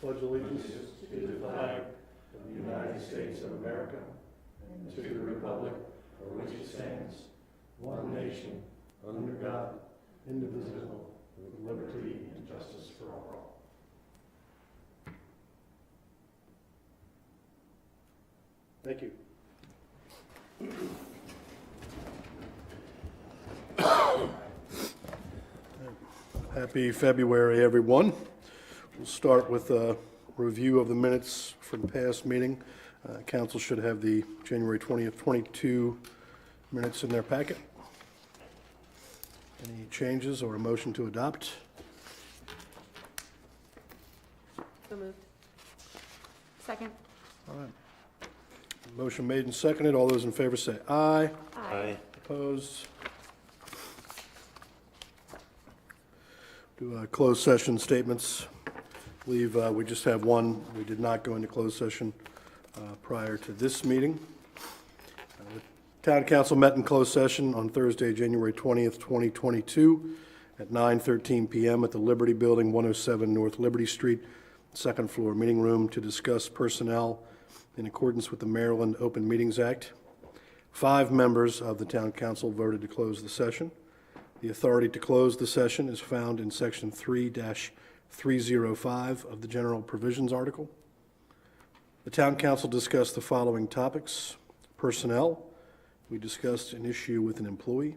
pledge allegiance to the flag of the United States of America and to the republic for which it stands, one nation, under God, indivisible, with liberty and justice for all. Thank you. Happy February, everyone. We'll start with a review of the minutes from the past meeting. Council should have the January 20th, 22 minutes in their packet. Any changes or a motion to adopt? So moved. Second. All right. Motion made and seconded. All those in favor say aye. Aye. Opposed? Do closed session statements. I believe we just have one. We did not go into closed session prior to this meeting. The Town Council met in closed session on Thursday, January 20th, 2022 at 9:13 p.m. at the Liberty Building, 107 North Liberty Street, second floor meeting room to discuss personnel in accordance with the Maryland Open Meetings Act. 5 members of the Town Council voted to close the session. The authority to close the session is found in Section 3-305 of the General Provisions Article. The Town Council discussed the following topics: personnel, we discussed an issue with an employee.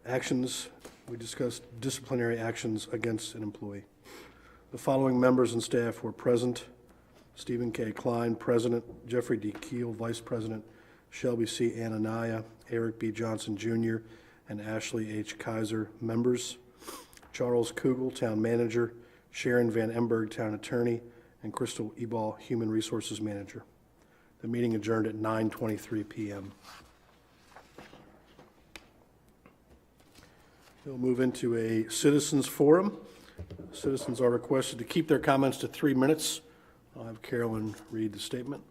Actions, we discussed disciplinary actions against an employee. The following members and staff were present: Stephen K. Klein, President; Jeffrey D. Keel, Vice President; Shelby C. Anania, Eric B. Johnson, Jr., and Ashley H. Kaiser, members; Charles Kugel, Town Manager; Sharon Van Emberg, Town Attorney; and Crystal Ebal, Human Resources Manager. The meeting adjourned at 9:23 p.m. We'll move into a citizens forum. Citizens are requested to keep their comments to 3 minutes. I'll have Carolyn read the statement.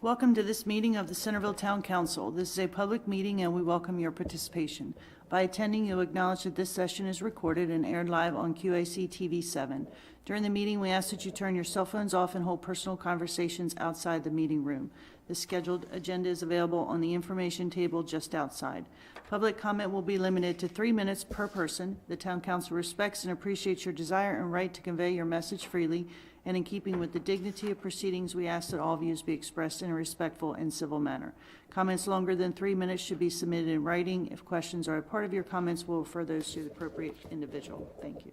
Welcome to this meeting of the Centreville Town Council. This is a public meeting and we welcome your participation. By attending, you'll acknowledge that this session is recorded and aired live on QAC-TV 7. During the meeting, we ask that you turn your cell phones off and hold personal conversations outside the meeting room. The scheduled agenda is available on the information table just outside. Public comment will be limited to 3 minutes per person. The Town Council respects and appreciates your desire and right to convey your message freely, and in keeping with the dignity of proceedings, we ask that all views be expressed in a respectful and civil manner. Comments longer than 3 minutes should be submitted in writing. If questions are a part of your comments, we'll refer those to the appropriate individual. Thank you.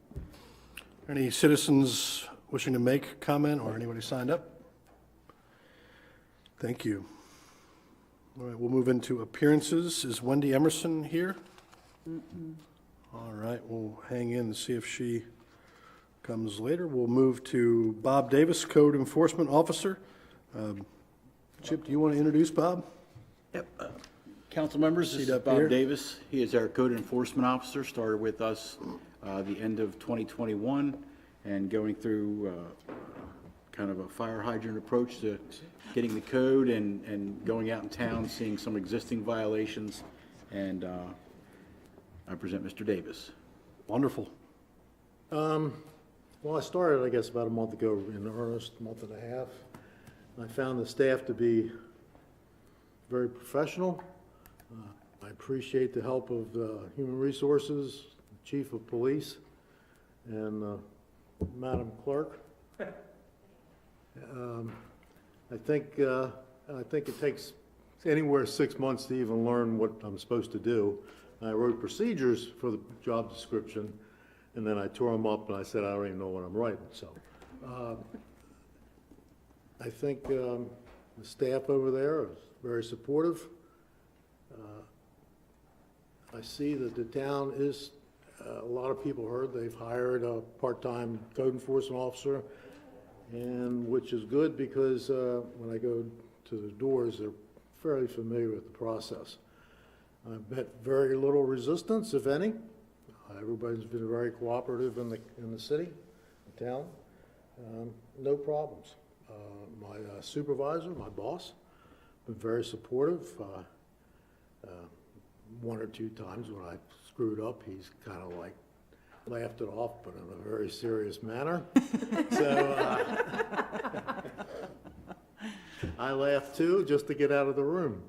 Any citizens wishing to make comment or anybody signed up? Thank you. All right, we'll move into appearances. Is Wendy Emerson here? All right, we'll hang in and see if she comes later. We'll move to Bob Davis, Code Enforcement Officer. Chip, do you want to introduce Bob? Yep. Council members, this Seat is up Bob here. Davis. He is our Code Enforcement Officer, started with us the end of 2021 and going through kind of a fire hydrant approach to getting the code and going out in town, seeing some existing violations. And I present Mr. Davis. Wonderful. Well, I started, I guess, about a month ago in earnest, month and a half. I found the staff to be very professional. I appreciate the help of Human Resources, the Chief of Police, and Madam Clerk. I think it takes anywhere 6 months to even learn what I'm supposed to do. I wrote procedures for the job description, and then I tore them up and I said, I don't even know what I'm writing. So I think the staff over there is very supportive. I see that the town is, a lot of people heard they've hired a part-time code enforcement officer, and which is good because when I go to the doors, they're fairly familiar with the process. I've met very little resistance, if any. Everybody's been very cooperative in the city, the town. No problems. My supervisor, my boss, been very supportive. 1 or 2 times when I screwed up, he's kind of like, laughed it off, but in a very serious manner. So I laughed too, just to get out of the room.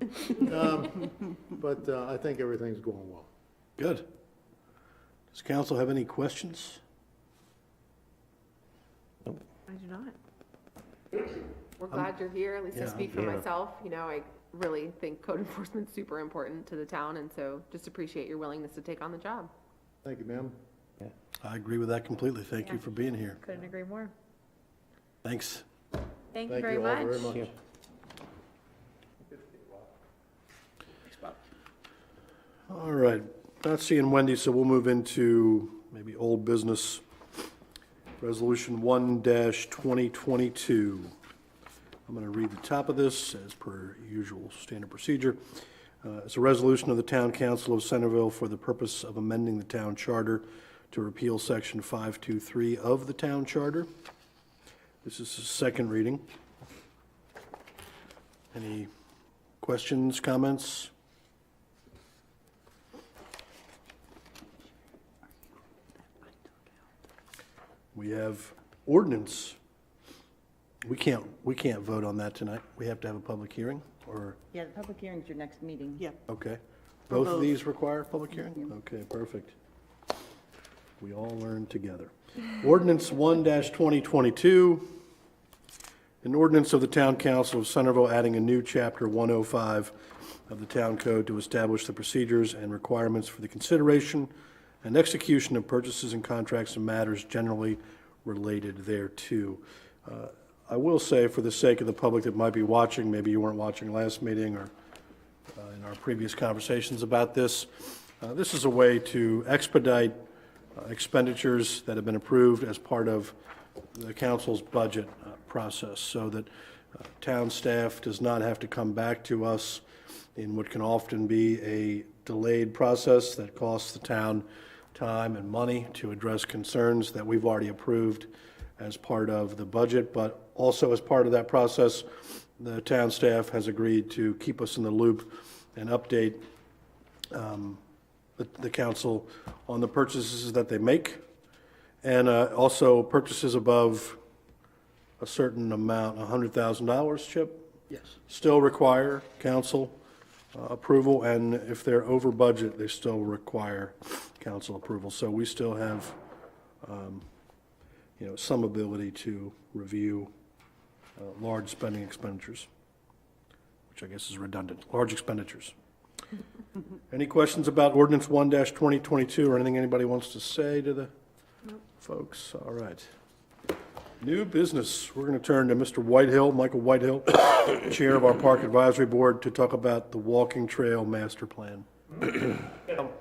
But I think everything's going well. Good. Does council have any questions? I do not. We're glad you're here, at least I Yeah, speak for myself. You know, I really think code enforcement's super important to the town, and so just appreciate your willingness to take on the job. Thank you, ma'am. I agree with that completely. Thank you for being here. Couldn't agree more. Thanks. Thank you Thank very you all much. very much. All right, not seeing Wendy, so we'll move into maybe old business. Resolution 1-2022. I'm going to read the top of this as per usual standard procedure. It's a resolution of the Town Council of Centreville for the purpose of amending the town charter to repeal section 523 of the town charter. This is the second reading. Any questions, comments? We have ordinance. We can't vote on that tonight. We have to have a public hearing, or, Yeah, the public hearing is your next meeting. Yeah. okay. For Both of both. these require a public hearing? Okay, perfect. We all learn together. Ordinance 1-2022, an ordinance of the Town Council of Centreville adding a new chapter 105 of the Town Code to establish the procedures and requirements for the consideration and execution of purchases and contracts and matters generally related thereto. I will say, for the sake of the public that might be watching, maybe you weren't watching last meeting or in our previous conversations about this, this is a way to expedite expenditures that have been approved as part of the council's budget process, so that town staff does not have to come back to us in what can often be a delayed process that costs the town time and money to address concerns that we've already approved as part of the budget. But also as part of that process, the town staff has agreed to keep us in the loop and update the council on the purchases that they make, and also purchases above a certain amount, $100,000, Chip? Yes. Still require council approval, and if they're over budget, they still require council approval. So we still have, some ability to review large spending expenditures, which I guess is redundant, large expenditures. Any questions about ordinance 1-2022 or anything anybody wants to say to the folks? All right. New business. We're going to turn to Mr. Whitehill, Michael Whitehill, Chair of our Park Advisory Board, to talk about the walking trail master plan. Hello,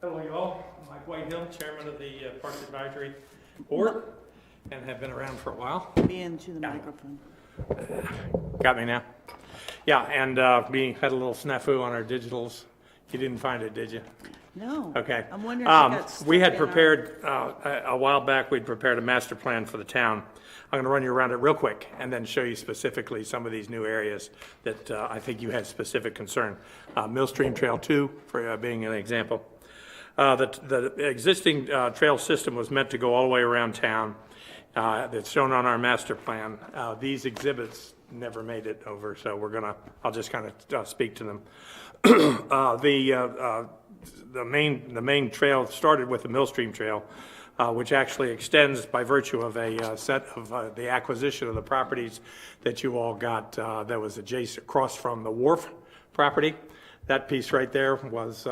y'all. Mike Whitehill, Chairman of the Parks Advisory Board, and have been around for a while. Be into the microphone. Got me now? Yeah, and we had a little snafu on our digitals. You didn't find it, did you? No. Okay. I'm wondering if it got stuck We had in our- prepared, a while back, we'd prepared a master plan for the town. I'm going to run you around it real quick and then show you specifically some of these new areas that I think you had specific concern. Millstream Trail 2, for being an example. The existing trail system was meant to go all the way around town. That's shown on our master plan. These exhibits never made it over, so I'll just kind of speak to them. The main trail started with the Millstream Trail, which actually extends by virtue of a set of the acquisition of the properties that you all got that was adjacent across from the wharf property. That piece right there was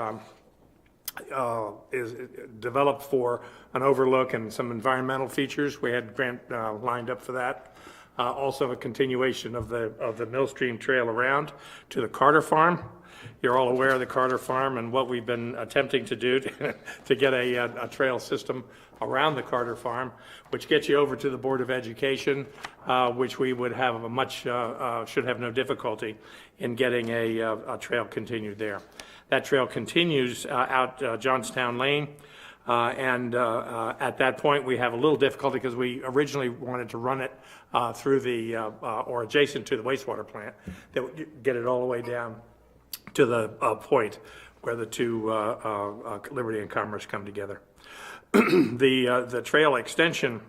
is developed for an overlook and some environmental features. We had grant lined up for that. Also a continuation of the Millstream Trail around to the Carter Farm. You're all aware of the Carter Farm and what we've been attempting to do to get a trail system around the Carter Farm, which gets you over to the Board of Education, which we would have should have no difficulty in getting a trail continued there. That trail continues out Johnstown Lane, and at that point we have a little difficulty because we originally wanted to run it through the or adjacent to the wastewater plant that would get it all the way down to the point where the two, Liberty and Commerce come together. The trail extension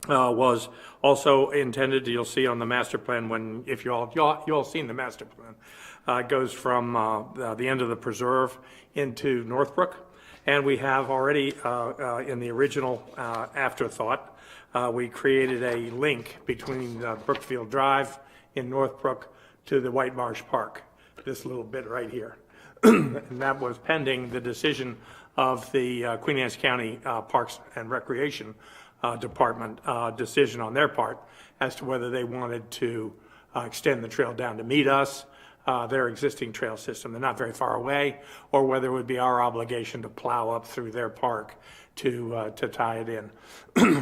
was also intended, you'll see on the master plan when, if you all seen the master plan, it goes from the end of the preserve into Northbrook. And we have already, in the original afterthought, we created a link between Brookfield Drive in Northbrook to the White Marsh Park, this little bit right here. And that was pending the decision of the Queen Anne's County Parks and Recreation Department decision on their part as to whether they wanted to extend the trail down to meet us, their existing trail system. They're not very far away, or whether it would be our obligation to plow up through their park to tie it in.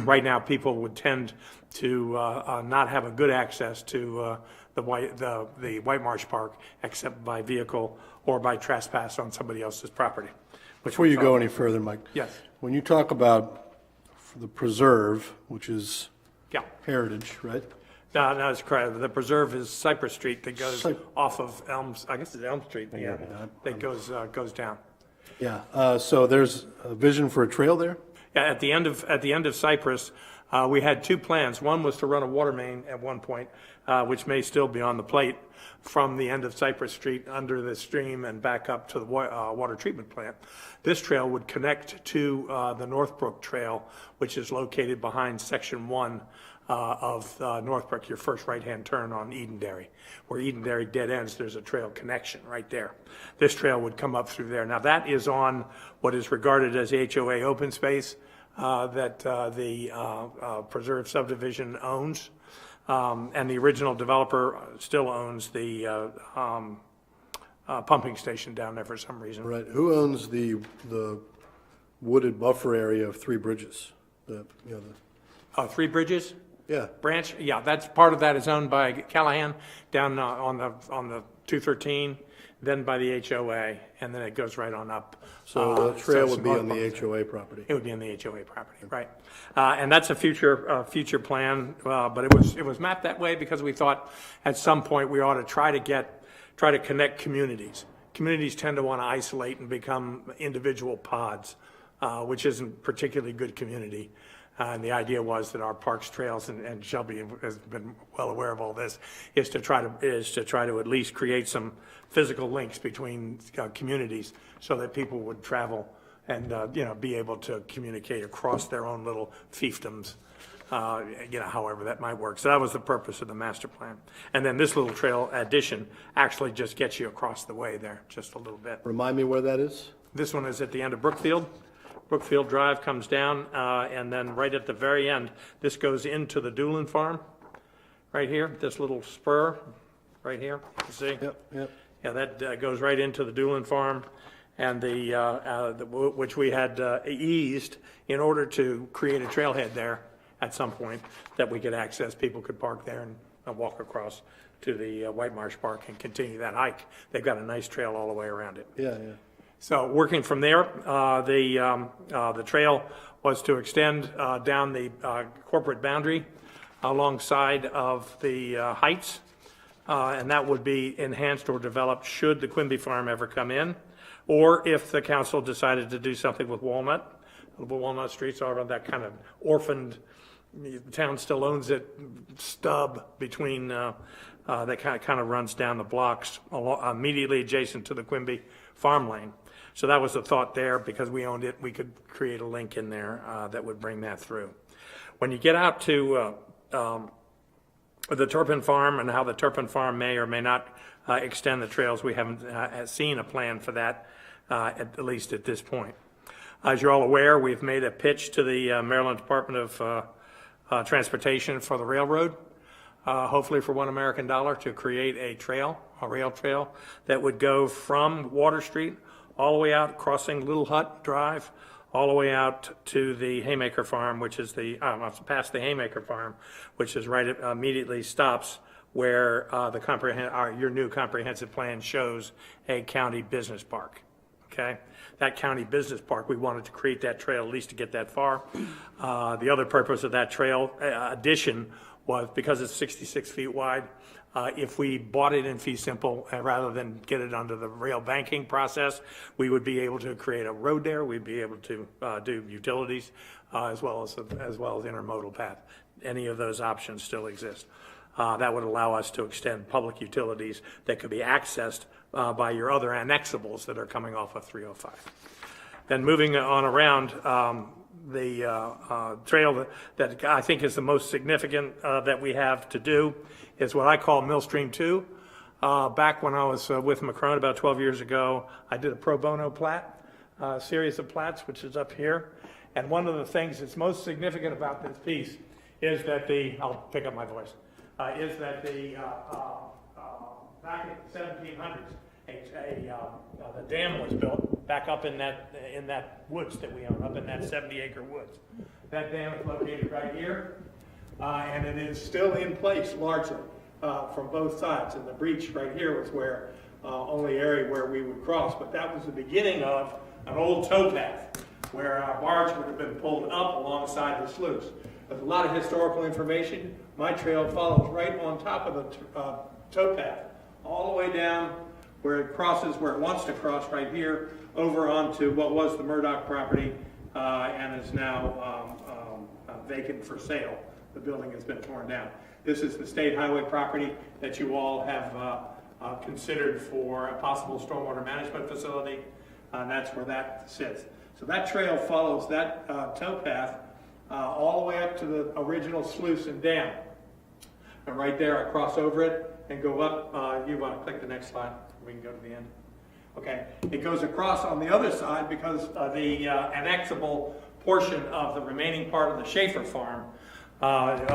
Right now, people would tend to not have a good access to the White Marsh Park except by vehicle or by trespass on somebody else's property. Before you go any further, Mike. Yes. When you talk about the preserve, which is Yeah. heritage, right? No, that's correct. The preserve is Cypress Street that goes Cyp- off of Elms, I guess it's Elm Street, yeah, that goes down. Yeah, so there's a vision for a trail there? Yeah, at the end of Cypress, we had two plans. One was to run a water main at one point, which may still be on the plate, from the end of Cypress Street under the stream and back up to the water treatment plant. This trail would connect to the Northbrook Trail, which is located behind Section 1 of Northbrook, your first right-hand turn on Edenderry. Where Edenderry dead ends, there's a trail connection right there. This trail would come up through there. Now, that is on what is regarded as HOA open space that the preserve subdivision owns. And the original developer still owns the pumping station down there for some reason. Right, who owns the wooded buffer area of Three Bridges? Three Bridges Yeah, branch, yeah, that's part of that is owned by Callahan down on the 213, then by the HOA, and then it goes right on up. so the trail would some be other on the parts. HOA property. It would be on the HOA property, right? And that's a future plan, but it was mapped that way because we thought at some point we ought to try to connect communities. Communities tend to want to isolate and become individual pods, which isn't particularly good community. And the idea was that our parks, trails, and Shelby has been well aware of all this, is to try to at least create some physical links between communities so that people would travel and be able to communicate across their own little fiefdoms, however that might work. So that was the purpose of the master plan. And then this little trail addition actually just gets you across the way there just a little bit. Remind me where that is? This one is at the end of Brookfield. Brookfield Drive comes down, and then right at the very end, this goes into the Doolin Farm, right here, this little spur, right here, you see? Yep. Yeah, that goes right into the Doolin Farm, and which we had eased in order to create a trailhead there at some point that we could access. People could park there and walk across to the White Marsh Park and continue that hike. They've got a nice trail all the way around it. Yeah. So working from there, the trail was to extend down the corporate boundary alongside of the heights, and that would be enhanced or developed should the Quimby Farm ever come in, or if the council decided to do something with Walnut. Walnut Street's all that kind of orphaned, the town still owns it, stub between, that kind of runs down the blocks immediately adjacent to the Quimby Farm Lane. So that was the thought there, because we owned it, we could create a link in there that would bring that through. When you get out to the Turpin Farm and how the Turpin Farm may or may not extend the trails, we haven't seen a plan for that, at least at this point. As you're all aware, we've made a pitch to the Maryland Department of Transportation for the railroad, hopefully for $1 American to create a rail trail that would go from Water Street all the way out, crossing Little Hut Drive, all the way out to the Haymaker Farm, which is past the Haymaker Farm, which is right immediately stops where your new comprehensive plan shows a county business park. Okay, that county business park, we wanted to create that trail at least to get that far. The other purpose of that trail addition was because it's 66 feet wide. If we bought it in fee simple, rather than get it under the rail banking process, we would be able to create a road there. We'd be able to do utilities as well as intermodal path. Any of those options still exist. That would allow us to extend public utilities that could be accessed by your other annexables that are coming off of 305. Then moving on around, the trail that I think is the most significant that we have to do is what I call Millstream 2. Back when I was with Macron about 12 years ago, I did a pro bono plat, series of plats, which is up here. And one of the things that's most significant about this piece is that I'll pick up my voice, is that back in the 1700s, the dam was built back up in that woods that we own, up in that 70-acre woods. That dam is located right here, and it is still in place largely from both sides. And the breach right here was where only area where we would cross, but that was the beginning of an old towpath where a barge would have been pulled up alongside the sluice. There's a lot of historical information. My trail follows right on top of the towpath, all the way down where it crosses, where it wants to cross right here, over onto what was the Murdoch property and is now vacant for sale. The building has been torn down. This is the state highway property that you all have considered for a possible stormwater management facility, and that's where that sits. So that trail follows that towpath all the way up to the original sluice and dam. And right there, I cross over it and go up. You want to click the next slide? We can go to the end. Okay, it goes across on the other side because the annexable portion of the remaining part of the Schaefer farm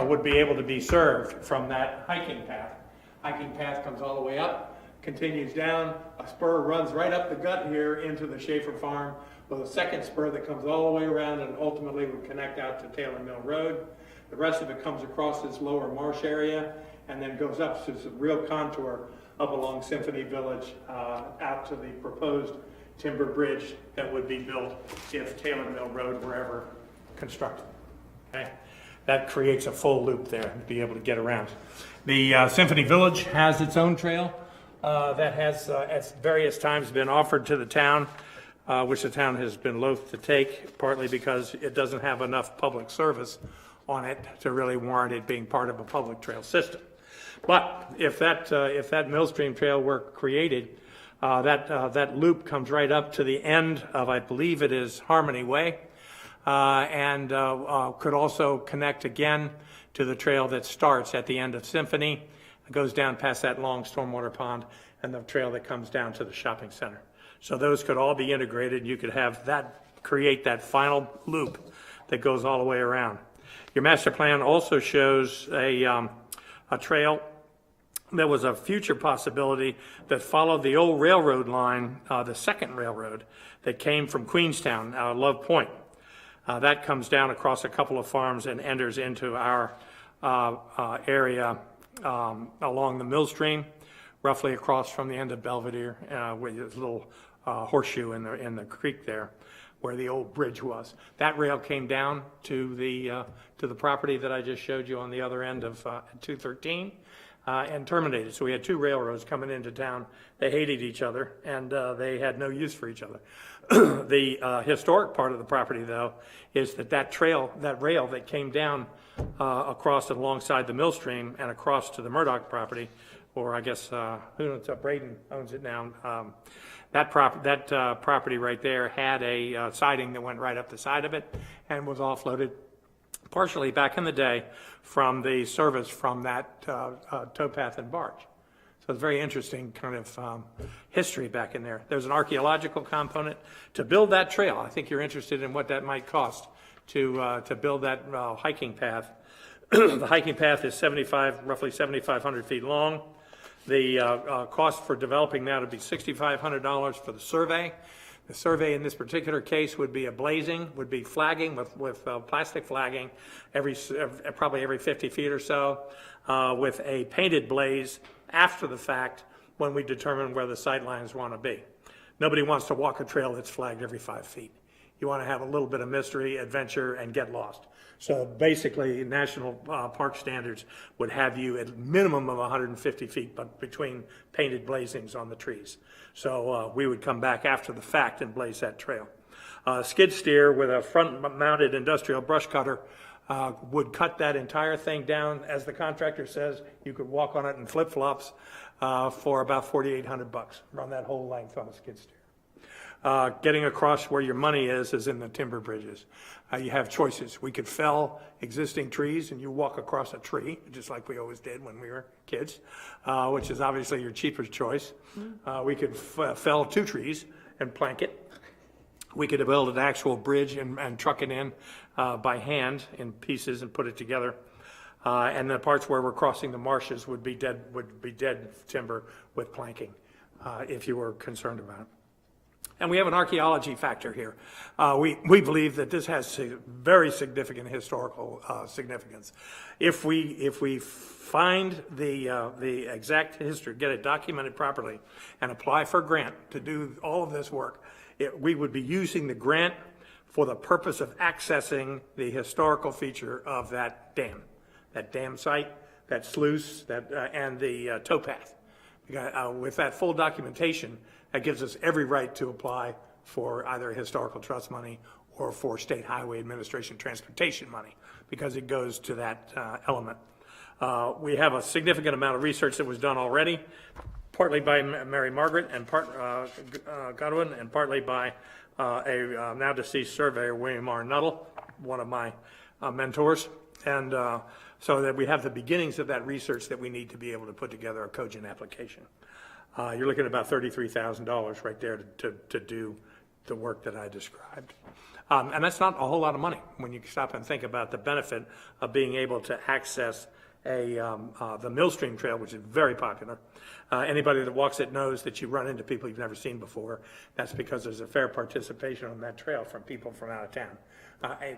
would be able to be served from that hiking path. Hiking path comes all the way up, continues down, a spur runs right up the gut here into the Schaefer farm, with a second spur that comes all the way around and ultimately would connect out to Taylor Mill Road. The rest of it comes across this lower marsh area and then goes up to some real contour up along Symphony Village out to the proposed timber bridge that would be built if Taylor Mill Road were ever constructed. Okay? That creates a full loop there to be able to get around. The Symphony Village has its own trail that has at various times been offered to the town, which the town has been loath to take, partly because it doesn't have enough public service on it to really warrant it being part of a public trail system. But if that Millstream Trail were created, that loop comes right up to the end of, I believe it is Harmony Way, and could also connect again to the trail that starts at the end of Symphony, goes down past that long stormwater pond, and the trail that comes down to the shopping center. So those could all be integrated. You could have that, create that final loop that goes all the way around. Your master plan also shows a trail that was a future possibility that followed the old railroad line, the second railroad that came from Queenstown, Love Point. That comes down across a couple of farms and enters into our area along the Millstream, roughly across from the end of Belvedere, with this little horseshoe in the creek there, where the old bridge was. That rail came down to the property that I just showed you on the other end of 213 and terminated. So we had two railroads coming into town. They hated each other and they had no use for each other. The historic part of the property, though, is that trail, that rail that came down across and alongside the Millstream and across to the Murdoch property, or I guess who knows, Braden owns it now. That property right there had a siding that went right up the side of it and was offloaded partially back in the day from the service from that towpath and barge. So it's very interesting kind of history back in there. There's an archaeological component to build that trail. I think you're interested in what that might cost to build that hiking path. The hiking path is roughly 7,500 feet long. The cost for developing that would be $6,500 for the survey. The survey in this particular case would be would be flagging with plastic flagging probably every 50 feet or so, with a painted blaze after the fact when we determine where the sight lines want to be. Nobody wants to walk a trail that's flagged every 5 feet. You want to have a little bit of mystery, adventure, and get lost. So basically, national park standards would have you at minimum of 150 feet, but between painted blazings on the trees. So we would come back after the fact and blaze that trail. Skid steer with a front-mounted industrial brush cutter would cut that entire thing down. As the contractor says, you could walk on it in flip-flops for about $4,800. Run that whole length on a skid steer. Getting across where your money is in the timber bridges. You have choices. We could fell existing trees and you walk across a tree, just like we always did when we were kids, which is obviously your cheapest choice. We could fell 2 trees and plank it. We could build an actual bridge and truck it in by hand in pieces and put it together. And the parts where we're crossing the marshes would be dead timber with planking, if you were concerned about it. And we have an archaeology factor here. We believe that this has very significant historical significance. If we find the exact history, get it documented properly, and apply for a grant to do all of this work, we would be using the grant for the purpose of accessing the historical feature of that dam site, that sluice, and the towpath. With that full documentation, that gives us every right to apply for either historical trust money or for State Highway Administration transportation money, because it goes to that element. We have a significant amount of research that was done already, partly by Mary Margaret and Godwin, and partly by a now deceased surveyor, William R. Nuttall, one of my mentors. And so that we have the beginnings of that research that we need to be able to put together a cogent application. You're looking at about $33,000 right there to do the work that I described. And that's not a whole lot of money when you stop and think about the benefit of being able to access the Millstream Trail, which is very popular. Anybody that walks it knows that you run into people you've never seen before. That's because there's a fair participation on that trail from people from out of town.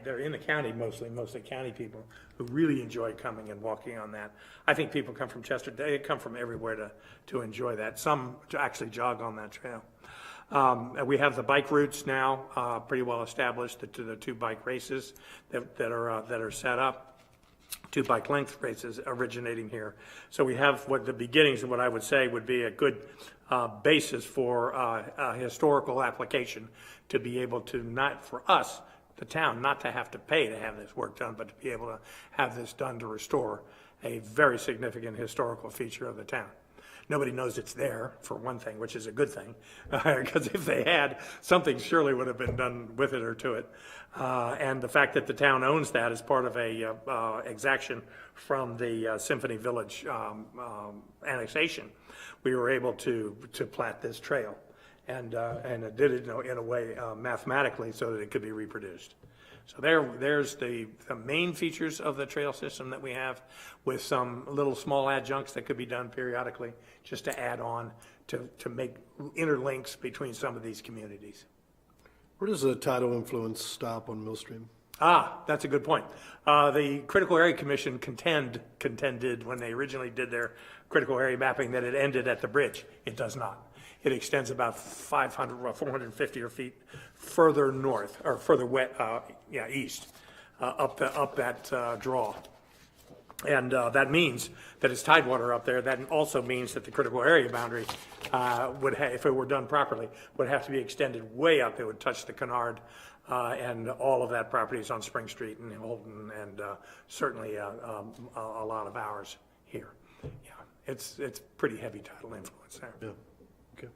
They're in the county mostly county people who really enjoy coming and walking on that. I think people come from Chester, they come from everywhere to enjoy that. Some actually jog on that trail. We have the bike routes now pretty well established, the 2 bike races that are set up. 2 bike length races originating here. So we have what the beginnings of what I would say would be a good basis for a historical application to be able to, not for us, the town, not to have to pay to have this work done, but to be able to have this done to restore a very significant historical feature of the town. Nobody knows it's there, for one thing, which is a good thing, because if they had, something surely would have been done with it or to it. And the fact that the town owns that as part of a exaction from the Symphony Village annexation, we were able to plat this trail. And it did it in a way mathematically so that it could be reproduced. So there's the main features of the trail system that we have, with some little small adjuncts that could be done periodically just to add on to make interlinks between some of these communities. Where does the tidal influence stop on Millstream? That's a good point. The Critical Area Commission contended when they originally did their critical area mapping that it ended at the bridge. It does not. It extends about 500 or 450 feet further north, or further east, up that draw. And that means that it's tidewater up there. That also means that the critical area boundary would, if it were done properly, would have to be extended way up. It would touch the canard, and all of that property is on Spring Street and Holton, and certainly a lot of ours here. Yeah, it's pretty heavy tidal influence there. Yeah. Okay.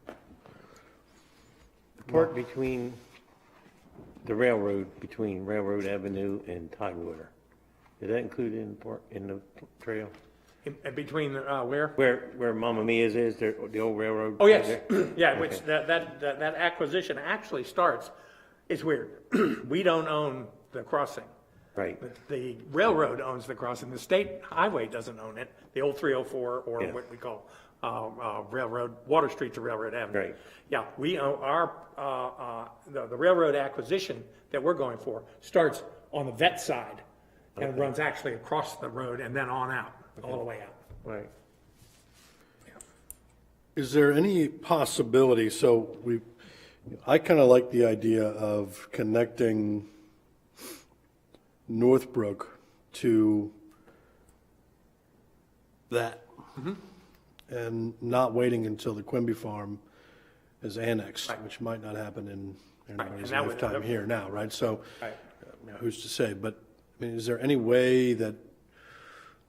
The part between the railroad, between Railroad Avenue and Tidewater, is that included in the trail? In between where? Where Mamma Mia's is, the old railroad? Oh, yes. Yeah, Okay. which that acquisition actually starts, it's weird. We don't own the crossing. Right. The railroad owns the crossing. The state highway doesn't own it. The old 304, or Yeah. what we call railroad, Water Street to Railroad Avenue. Right. Yeah, we own the railroad acquisition that we're going for starts on the vet side and runs actually across the road and then on out, all the way out. Right. Is there any possibility, so I kind of like the idea of connecting Northbrook to that. And not waiting until the Quimby Farm is annexed, which might not happen in anybody's and that would- lifetime here now, right? So, Right. who's to say? But, I mean, is there any way that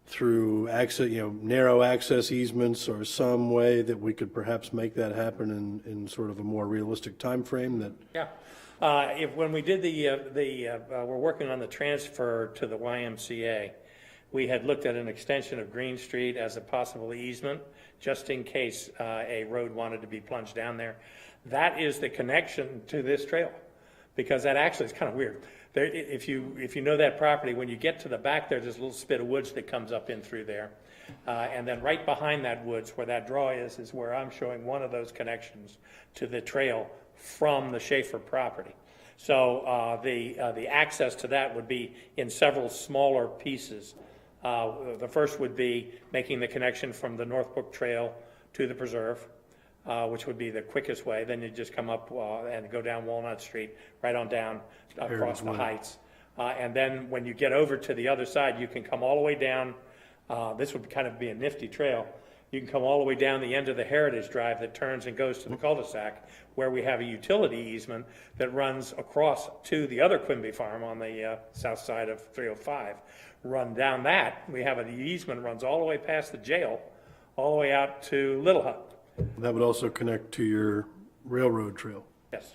through access, narrow access easements or some way that we could perhaps make that happen in sort of a more realistic time frame that? Yeah. When we did we're working on the transfer to the YMCA, we had looked at an extension of Green Street as a possible easement, just in case a road wanted to be plunged down there. That is the connection to this trail, because that actually is kind of weird. There, if you know that property, when you get to the back, there's this little spit of woods that comes up in through there. And then right behind that woods, where that draw is where I'm showing one of those connections to the trail from the Schaefer property. So the access to that would be in several smaller pieces. The first would be making the connection from the Northbrook Trail to the preserve, which would be the quickest way. Then you just come up and go down Walnut Street, right on down across the heights. And then when you get over to the other side, you can come all the way down. This would kind of be a nifty trail. You can come all the way down the end of the Heritage Drive that turns and goes to the cul-de-sac, where we have a utility easement that runs across to the other Quimby Farm on the south side of 305. Run down that, we have an easement runs all the way past the jail, all the way out to Little Hut. That would also connect to your railroad trail. Yes,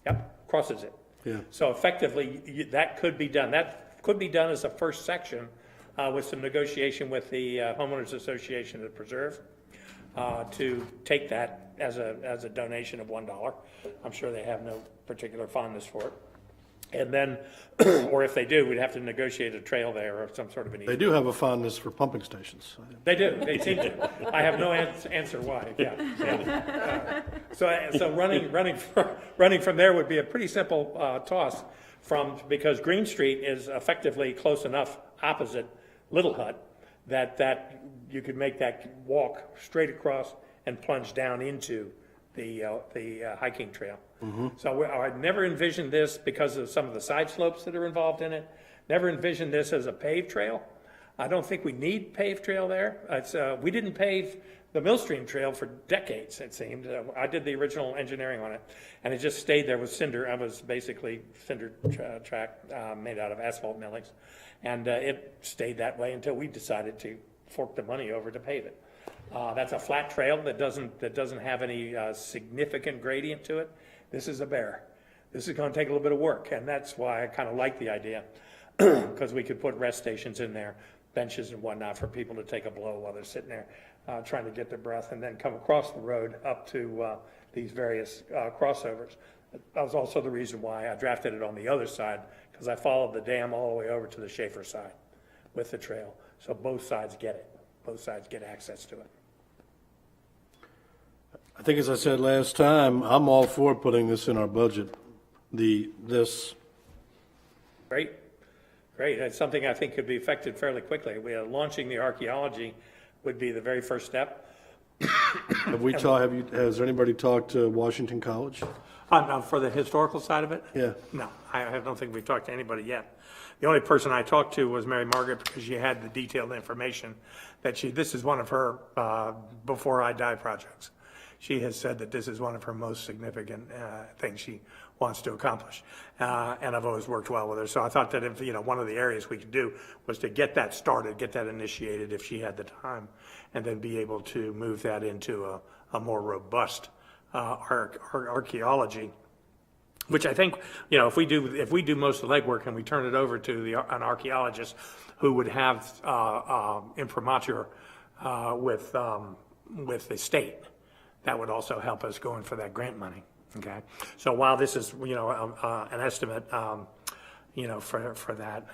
yep, crosses it. Yeah. So effectively, that could be done. That could be done as a first section with some negotiation with the homeowners association of the preserve to take that as a donation of $1. I'm sure they have no particular fondness for it. And then, or if they do, we'd have to negotiate a trail there or some sort of an They easement. do have a fondness for pumping stations. They do, they seem to. I have no answer why, yeah. So running from there would be a pretty simple toss because Green Street is effectively close enough opposite Little Hut that you could make that walk straight across and plunge down into the hiking trail. So I never envisioned this because of some of the side slopes that are involved in it. Never envisioned this as a paved trail. I don't think we need paved trail there. We didn't pave the Millstream Trail for decades, it seemed. I did the original engineering on it, and it just stayed there with cinder. I was basically cinder track made out of asphalt millings, and it stayed that way until we decided to fork the money over to pave it. That's a flat trail that doesn't have any significant gradient to it. This is a bear. This is going to take a little bit of work, and that's why I kind of like the idea, because we could put rest stations in there, benches and whatnot for people to take a blow while they're sitting there trying to get their breath, and then come across the road up to these various crossovers. That was also the reason why I drafted it on the other side, because I followed the dam all the way over to the Schaefer side with the trail. So both sides get it. Both sides get access to it. I think, as I said last time, I'm all for putting this in our budget. This. Great. It's something I think could be effected fairly quickly. Launching the archaeology would be the very first step. Has anybody talked to Washington College? For the historical side of it? Yeah. No, I don't think we've talked to anybody yet. The only person I talked to was Mary Margaret, because she had the detailed information that this is one of her before I die projects. She has said that this is one of her most significant things she wants to accomplish. And I've always worked well with her. So I thought that if, one of the areas we could do was to get that started, get that initiated if she had the time, and then be able to move that into a more robust archaeology, which I think, if we do most of the legwork and we turn it over to an archaeologist who would have imprimatur with the state, that would also help us going for that grant money. Okay, so while this is an estimate, for that,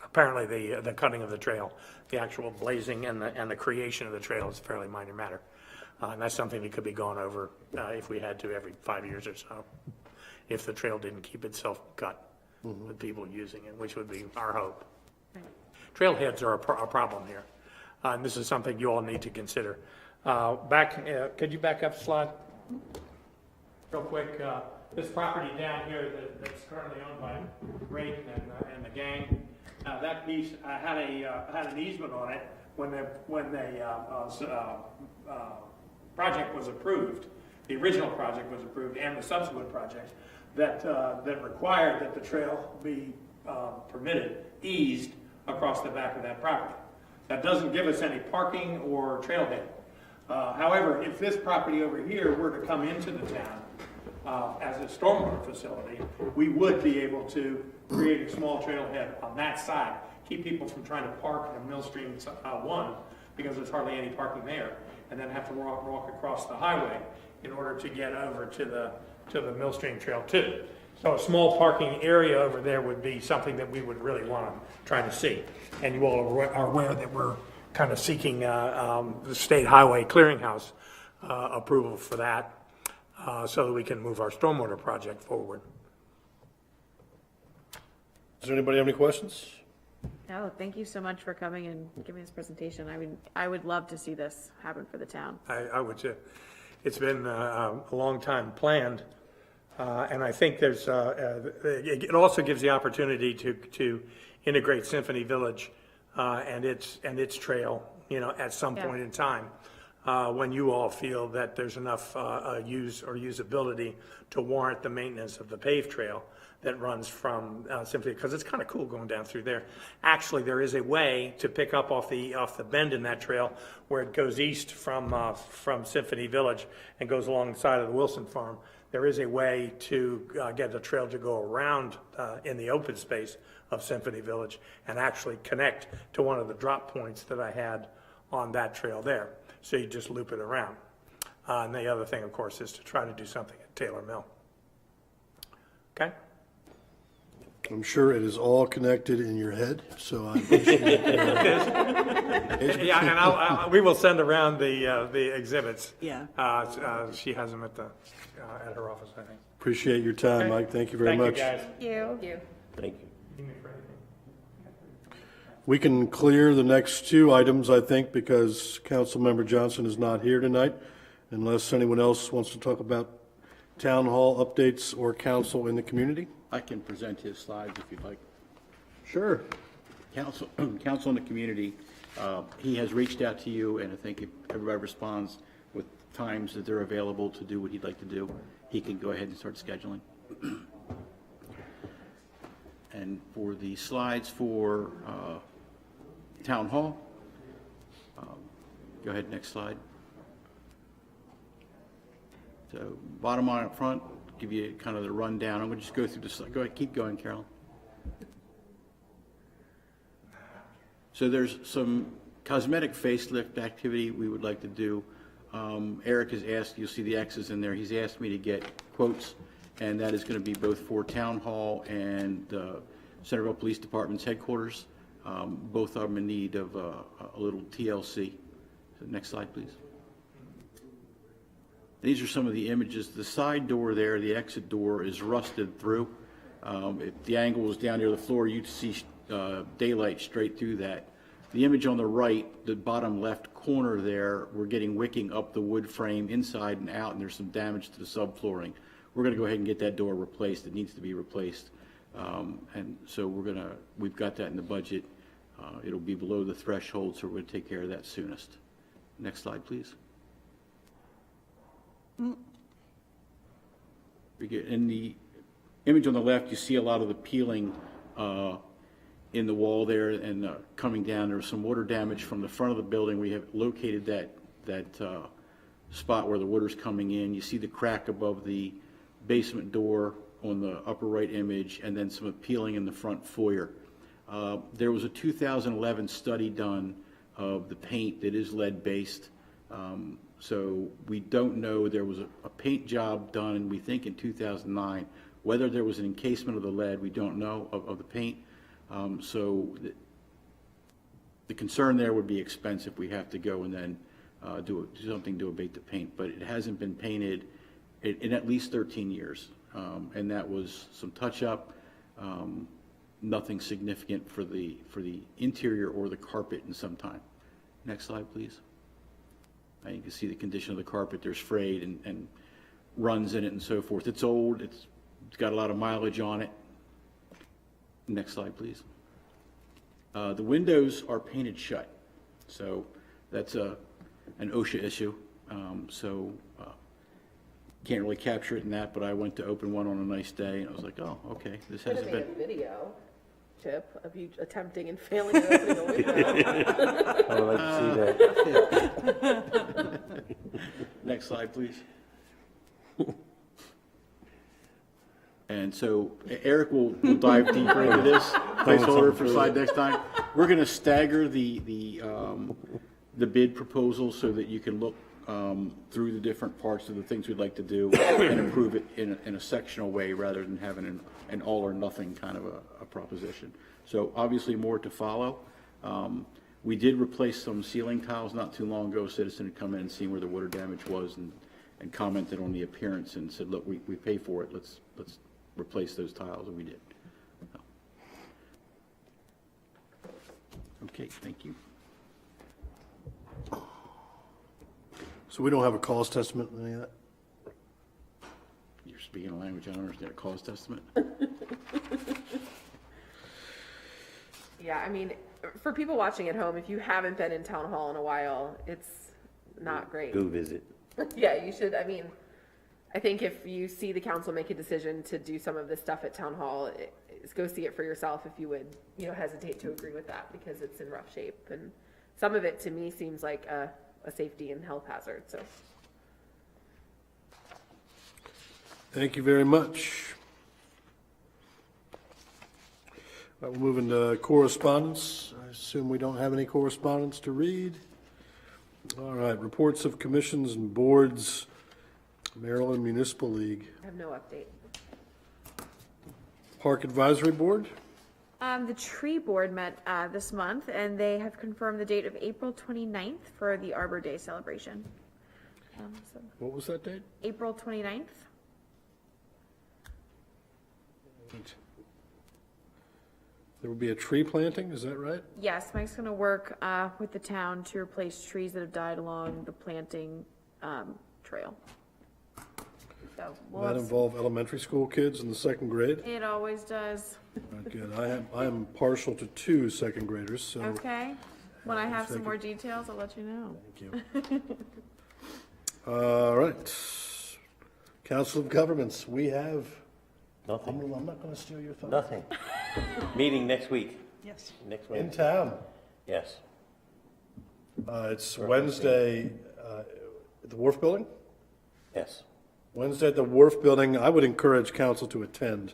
apparently the cutting of the trail, the actual blazing and the creation of the trail is a fairly minor matter, and that's something that could be gone over if we had to every 5 years or so, if the trail didn't keep itself cut with people using it, which would be our hope. Trailheads are a problem here, and this is something you all need to consider. Could you back up a slide? Real quick, this property down here that's currently owned by Ray and the gang, that piece, I had an easement on it when the project was approved. The original project was approved and the subsequent project that required that the trail be permitted, eased across the back of that property. That doesn't give us any parking or trailhead. However, if this property over here were to come into the town as a stormwater facility, we would be able to create a small trailhead on that side, keep people from trying to park in Millstream 1 because there's hardly any parking there, and then have to walk across the highway in order to get over to the Millstream Trail 2. So a small parking area over there would be something that we would really want to try to see. And you all are aware that we're kind of seeking the State Highway Clearinghouse approval for that so that we can move our stormwater project forward. Does anybody have any questions? No, thank you so much for coming and giving this presentation. I would love to see this happen for the town. I would say it's been a long time planned, and I think there's it also gives the opportunity to integrate Symphony Village and its trail, at some point in time when you all feel that there's enough use or usability to warrant the maintenance of the paved trail that runs from Symphony, because it's kind of cool going down through there. Actually, there is a way to pick up off the bend in that trail where it goes east from Symphony Village and goes along the side of the Wilson Farm. There is a way to get the trail to go around in the open space of Symphony Village and actually connect to one of the drop points that I had on that trail there. So you just loop it around. And the other thing, of course, is to try to do something at Taylor Mill. Okay? I'm sure it is all connected in your head, so I appreciate Yeah, and we will send around the exhibits. Yeah. She has them at her office, I think. Appreciate your time, Mike. Thank you very much. Thank you, guys. Thank you. Thank you. We can clear the next two items, I think, because Councilmember Johnson is not here tonight, unless anyone else wants to talk about town hall updates or council in the community. I can present his slides if you'd like. Sure. Council in the community, he has reached out to you, and I think if everybody responds with times that they're available to do what he'd like to do, he can go ahead and start scheduling. And for the slides for Town Hall, go ahead, next slide. So bottom line up front, give you kind of the rundown. I'm going to just go through the slide. Go ahead, keep going, Carolyn. So there's some cosmetic facelift activity we would like to do. Eric has asked, you'll see the X's in there, he's asked me to get quotes, and that is going to be both for Town Hall and Centreville Police Department's headquarters. Both of them in need of a little TLC. So next slide, please. These are some of the images. The side door there, the exit door, is rusted through. If the angle was down near the floor, you'd see daylight straight through that. The image on the right, the bottom left corner there, we're getting wicking up the wood frame inside and out, and there's some damage to the subflooring. We're going to go ahead and get that door replaced. It needs to be replaced. And so we've got that in the budget. It'll be below the threshold, so we're going to take care of that soonest. Next slide, please. In the image on the left, you see a lot of the peeling in the wall there and coming down. There was some water damage from the front of the building. We have located that spot where the water's coming in. You see the crack above the basement door on the upper right image, and then some peeling in the front foyer. There was a 2011 study done of the paint that is lead-based. So we don't know. There was a paint job done, we think in 2009. Whether there was an encasement of the lead, we don't know, of the paint. So the concern there would be expense if we have to go and then do something to abate the paint. But it hasn't been painted in at least 13 years. And that was some touch-up, nothing significant for the interior or the carpet in some time. Next slide, please. You can see the condition of the carpet. There's frayed and runs in it and so forth. It's old, it's got a lot of mileage on it. Next slide, please. The windows are painted shut, so that's an OSHA issue. Can't really capture it in that, but I went to open one on a nice day, and I was like, oh, okay, this hasn't been. video, Chip, of you attempting and failing to open the window. I would like to see that. Next slide, please. And so Eric will dive deeper into this placeholder for slide next time. We're going to stagger the bid proposal so that you can look through the different parts of the things we'd like to do and improve it in a sectional way rather than having an all or nothing kind of a proposition. So obviously more to follow. We did replace some ceiling tiles not too long ago. A citizen had come in and seen where the water damage was and commented on the appearance and said, look, we pay for it. Let's replace those tiles, and we did. Okay, thank you. So we don't have a cost estimate, any of that? You're speaking a language I don't understand, a cost estimate? Yeah, I mean, for people watching at home, if you haven't been in town hall in a while, it's not great. Go visit. Yeah, you should, I mean, I think if you see the council make a decision to do some of this stuff at town hall, go see it for yourself if you would, hesitate to agree with that because it's in rough shape. And some of it to me seems like a safety and health hazard, so. Thank you very much. All right, we'll move into correspondence. I assume we don't have any correspondence to read. All right, reports of commissions and boards. Maryland Municipal League. I have no update. Park Advisory Board. The tree board met this month, and they have confirmed the date of April 29th for the Arbor Day celebration. So What was that date? April 29th. There will be a tree planting, is that right? Yes, Mike's going to work with the town to replace trees that have died along the planting trail. So Will that involve elementary school kids in the second grade? It always does. Not good. I am partial to 2 second graders, so. Okay. When I have some more details, I'll let you know. Thank you. All right. Council of Governments, we have, Nothing. I'm not going to steal your thunder. Nothing. Meeting next week. Yes. Next In Wednesday. town. Yes. It's Wednesday at the Wharf Building? Yes. Wednesday at the Wharf Building. I would encourage council to attend,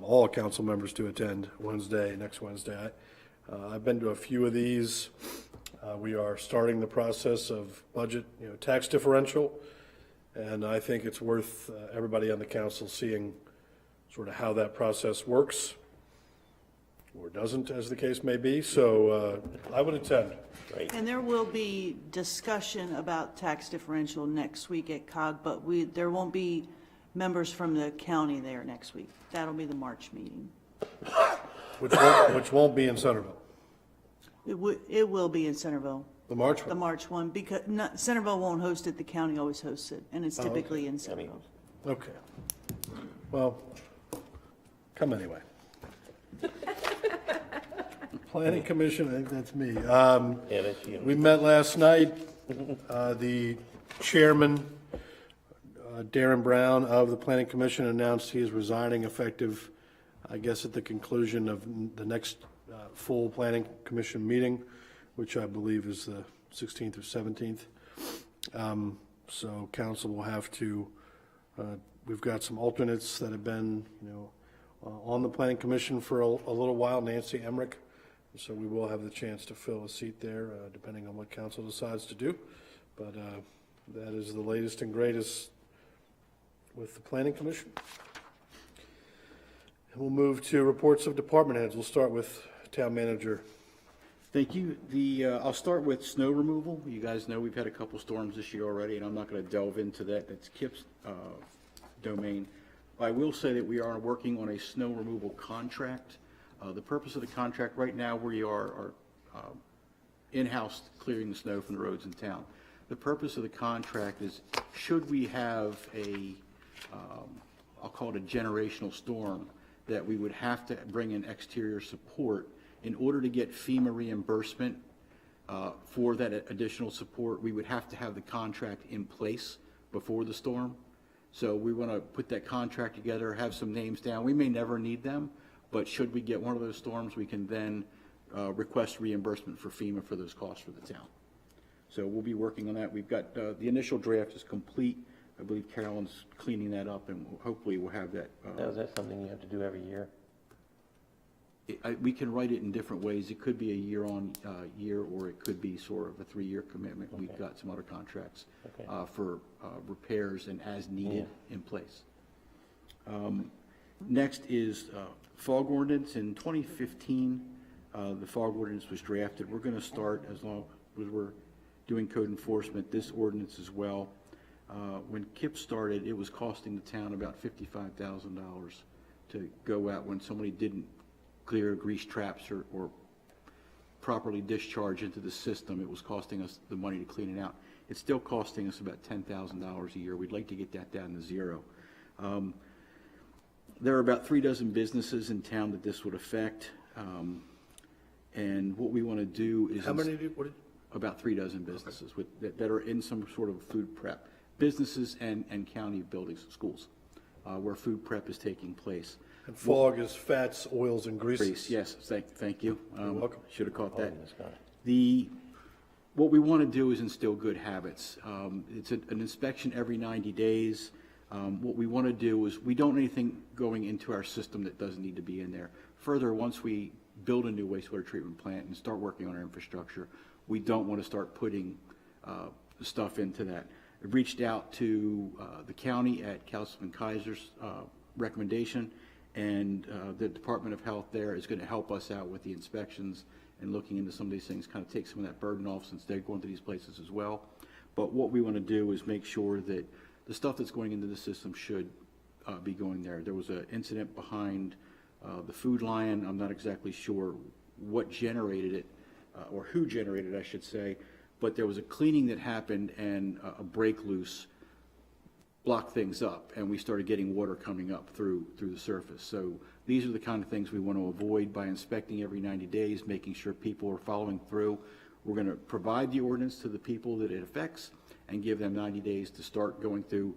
all council members to attend next Wednesday. I've been to a few of these. We are starting the process of budget, tax differential, and I think it's worth everybody on the council seeing sort of how that process works, or doesn't, as the case may be. So I would attend. Great. And there will be discussion about tax differential next week at COG, but there won't be members from the county there next week. That'll be the March meeting. Which won't be in Centreville. It will be in Centreville, The March the one. March one, because Centreville won't host it, the county always hosts it, and it's typically in Centreville. Okay. Well, come anyway. Planning Commission, I think that's me. Yeah, that's you. We met last night. The chairman, Darren Brown of the Planning Commission, announced he is resigning effective, I guess, at the conclusion of the next full Planning Commission meeting, which I believe is the 16th or 17th. So council will have to, we've got some alternates that have been, on the Planning Commission for a little while, Nancy Emmerich. So we will have the chance to fill a seat there, depending on what council decides to do. But that is the latest and greatest with the Planning Commission. And we'll move to reports of department heads. We'll start with Town Manager. Thank you. I'll start with snow removal. You guys know we've had a couple storms this year already, and I'm not going to delve into that. That's Kip's domain. I will say that we are working on a snow removal contract. The purpose of the contract right now, we are in-house clearing the snow from the roads in town. The purpose of the contract is, should we have I'll call it a generational storm, that we would have to bring in exterior support in order to get FEMA reimbursement for that additional support. We would have to have the contract in place before the storm. So we want to put that contract together, have some names down. We may never need them, but should we get one of those storms, we can then request reimbursement for FEMA for those costs for the town. So we'll be working on that. We've got, the initial draft is complete. I believe Carolyn's cleaning that up, and hopefully we'll have that. Now, is that something you have to do every year? We can write it in different ways. It could be a year, or it could be sort of a 3-year commitment. Okay. We've got some other contracts Okay. For repairs and as needed in place. Next is fog ordinance. In 2015, the fog ordinance was drafted. We're going to start, as long as we're doing code enforcement, this ordinance as well. When KIP started, it was costing the town about $55,000 to go out when somebody didn't clear grease traps or properly discharge into the system. It was costing us the money to clean it out. It's still costing us about $10,000 a year. We'd like to get that down to zero. There are about 3 dozen businesses in town that this would affect. And what we want to do is... How many do, what did, About 3 dozen businesses that are in some sort of food prep. Businesses and county buildings, schools, where food prep is taking place. and fog is fats, oils, and greases? Grease, yes, thank you. You're welcome. Should have caught that. That's got it. What we want to do is instill good habits. It's an inspection every 90 days. What we want to do is, we don't want anything going into our system that doesn't need to be in there. Further, once we build a new wastewater treatment plant and start working on our infrastructure, we don't want to start putting stuff into that. I reached out to the county at Councilman Kaiser's recommendation, and the Department of Health there is going to help us out with the inspections and looking into some of these things, kind of take some of that burden off, since they're going to these places as well. But what we want to do is make sure that the stuff that's going into the system should be going there. There was an incident behind the Food Lion. I'm not exactly sure what generated it, or who generated it, I should say, but there was a cleaning that happened, and a break loose blocked things up, and we started getting water coming up through the surface. So these are the kind of things we want to avoid by inspecting every 90 days, making sure people are following through. We're going to provide the ordinance to the people that it affects and give them 90 days to start going through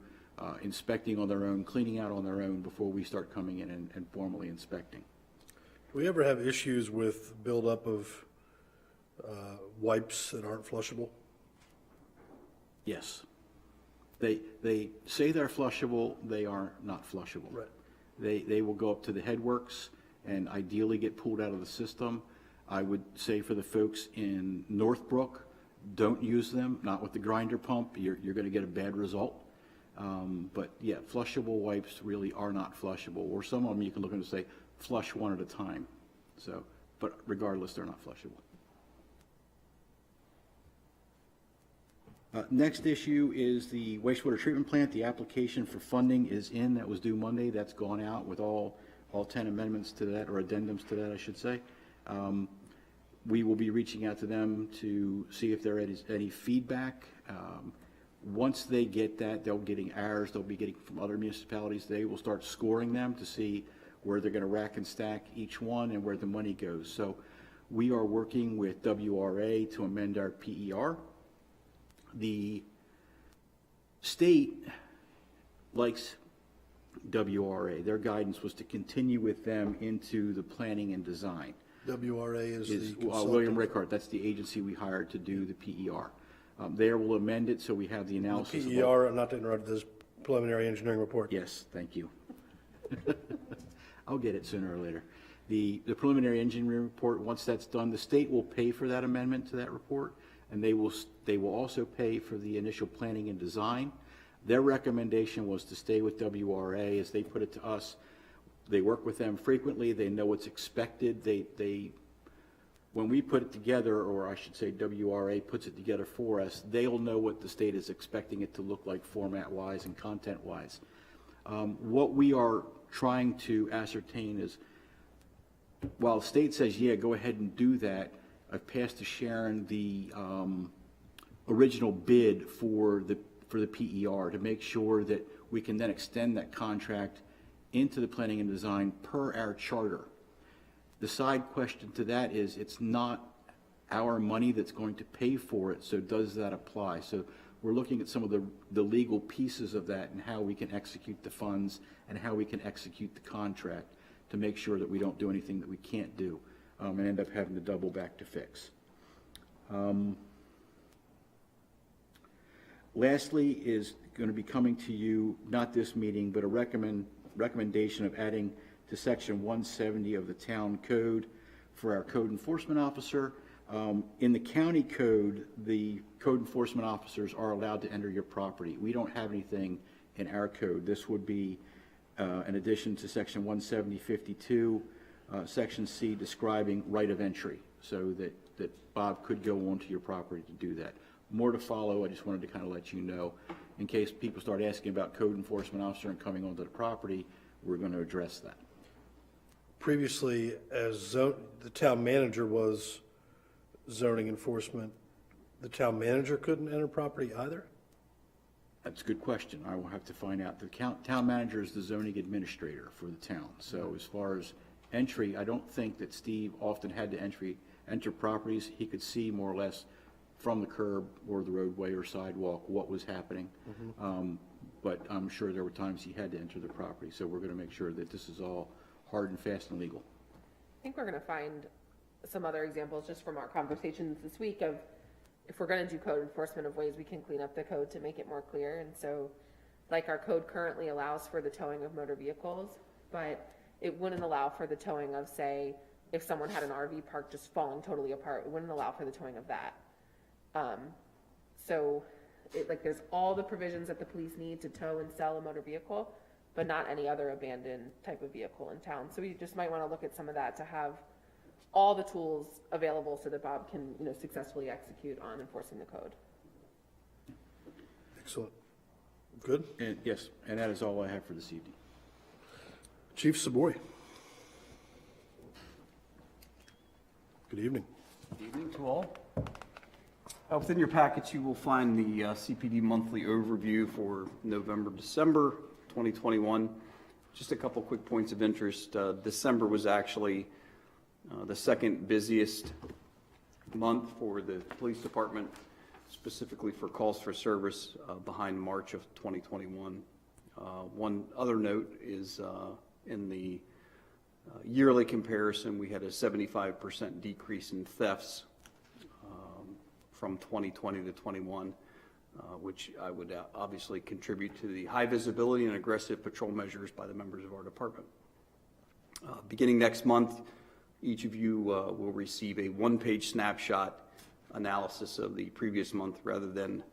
inspecting on their own, cleaning out on their own, before we start coming in and formally inspecting. Do we ever have issues with buildup of wipes that aren't flushable? Yes. They say they're flushable, they are not flushable. Right. They will go up to the headworks and ideally get pulled out of the system. I would say for the folks in Northbrook, don't use them, not with the grinder pump. You're going to get a bad result. But yeah, flushable wipes really are not flushable. Or some of them you can look at and say, flush one at a time. So, but regardless, they're not flushable. Next issue is the wastewater treatment plant. The application for funding is in. That was due Monday. That's gone out with all 10 amendments to that, or addendums to that, I should say. We will be reaching out to them to see if there is any feedback. Once they get that, they'll be getting ours. They'll be getting from other municipalities. They will start scoring them to see where they're going to rack and stack each one and where the money goes. So we are working with WRA to amend our PER. The state likes WRA. Their guidance was to continue with them into the planning and design. WRA is the consultant. William Rickard, that's the agency we hired to do the PER. There will amend it so we have the analysis. The PER, not to interrupt, this preliminary engineering report. Yes, thank you. I'll get it sooner or later. The preliminary engineering report, once that's done, the state will pay for that amendment to that report, and they will also pay for the initial planning and design. Their recommendation was to stay with WRA, as they put it to us. They work with them frequently. They know what's expected. When we put it together, or I should say WRA puts it together for us, they'll know what the state is expecting it to look like format-wise and content-wise. What we are trying to ascertain is, while the state says, yeah, go ahead and do that, I've passed to Sharon the original bid for the PER, to make sure that we can then extend that contract into the planning and design per our charter. The side question to that is, it's not our money that's going to pay for it, so does that apply? So we're looking at some of the legal pieces of that and how we can execute the funds and how we can execute the contract to make sure that we don't do anything that we can't do and end up having to double back to fix. Lastly is going to be coming to you, not this meeting, but a recommendation of adding to section 170 of the town code for our code enforcement officer. In the county code, the code enforcement officers are allowed to enter your property. We don't have anything in our code. This would be an addition to section 170.52, section C, describing right of entry, so that Bob could go onto your property to do that. More to follow. I just wanted to kind of let you know, in case people start asking about code enforcement officer and coming onto the property, we're going to address that. Previously, the town manager was zoning enforcement, the town manager couldn't enter property either? That's a good question. I will have to find out. The town manager is the zoning administrator for the town. So as far as entry, I don't think that Steve often had to enter properties. He could see more or less from the curb or the roadway or sidewalk what was happening. But I'm sure there were times he had to enter the property. So we're going to make sure that this is all hard and fast and legal. I think we're gonna find some other examples just from our conversations this week of, if we're gonna do code enforcement, of ways we can clean up the code to make it more clear. And so, like, our code currently allows for the towing of motor vehicles, but it wouldn't allow for the towing of, say, if someone had an RV park just falling totally apart, it wouldn't allow for the towing of that. So, there's all the provisions that the police need to tow and sell a motor vehicle, but not any other abandoned type of vehicle in town. So we just might want to look at some of that to have all the tools available so that Bob can, successfully execute on enforcing the code. Excellent. Good. And yes, and that is all I have for this evening. Chief Savoy. Good evening. Good evening to all. Within your packets, you will find the CPD monthly overview for November, December 2021. Just a couple quick points of interest. December was actually the second busiest month for the police department, specifically for calls for service, behind March of 2021. One other note is in the yearly comparison, we had a 75% decrease in thefts from 2020 to 21, which I would obviously contribute to the high visibility and aggressive patrol measures by the members of our department. Beginning next month, each of you will receive a one-page snapshot analysis of the previous month rather than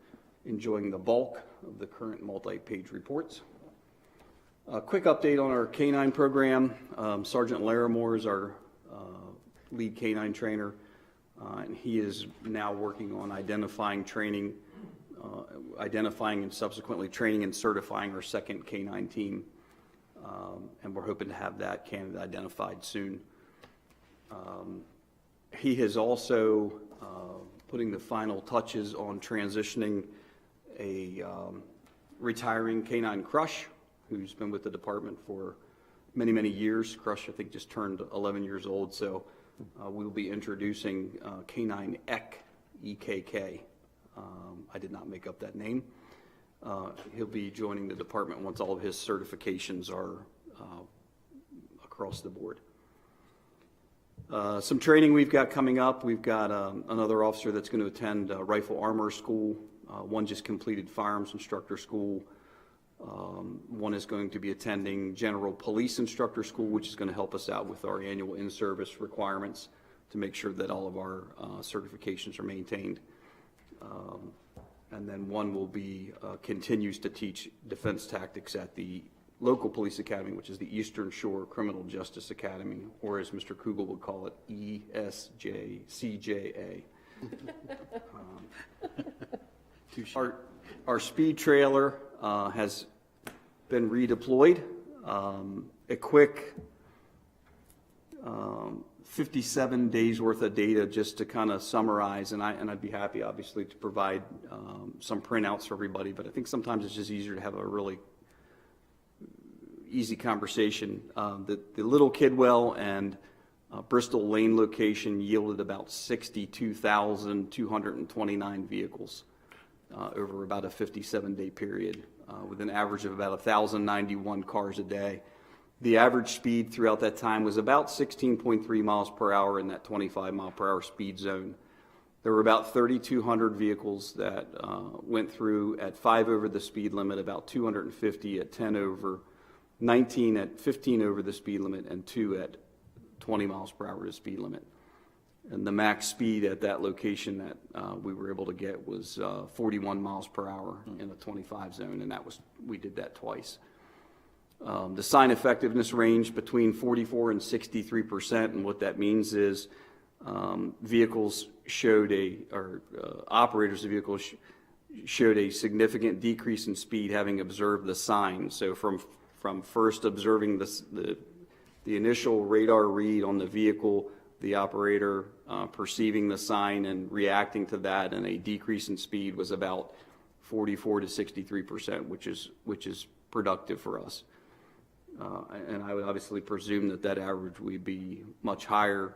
enjoying the bulk of the current multi-page reports. A quick update on our Canine Program. Sergeant Larimore is our lead canine trainer, and he is now working on identifying and subsequently training and certifying our second canine team, and we're hoping to have that candidate identified soon. He has also putting the final touches on transitioning a retiring canine Crush, who's been with the department for many, many years. Crush, I think, just turned 11 years old, so we'll be introducing Canine Ek, E-K-K. I did not make up that name. He'll be joining the department once all of his certifications are across the board. Some training we've got coming up. We've got another officer that's going to attend rifle armor school. One just completed firearms instructor school. One is going to be attending general police instructor school, which is going to help us out with our annual in-service requirements to make sure that all of our certifications are maintained. And then one will be continues to teach defense tactics at the local police academy, which is the Eastern Shore Criminal Justice Academy, or as Mr. Kugel would call it, ESJCJA. Our speed trailer has been redeployed. A quick 57 days worth of data just to kind of summarize, and I'd be happy, obviously, to provide some printouts for everybody, but I think sometimes it's just easier to have a really easy conversation. The Little Kidwell and Bristol Lane location yielded about 62,229 vehicles over about a 57-day period, with an average of about 1,091 cars a day. The average speed throughout that time was about 16.3 miles per hour in that 25 mile per hour speed zone. There were about 3,200 vehicles that went through at 5 over the speed limit, about 250 at 10 over, 19 at 15 over the speed limit, and 2 at 20 miles per hour to speed limit. And the max speed at that location that we were able to get was 41 miles per hour in a 25 zone, and we did that twice. The sign effectiveness range between 44 and 63%, and what that means is vehicles showed operators of vehicles showed a significant decrease in speed having observed the sign. So from first observing the initial radar read on the vehicle, the operator perceiving the sign and reacting to that, and a decrease in speed was about 44 to 63%, which is productive for us. And I would obviously presume that average would be much higher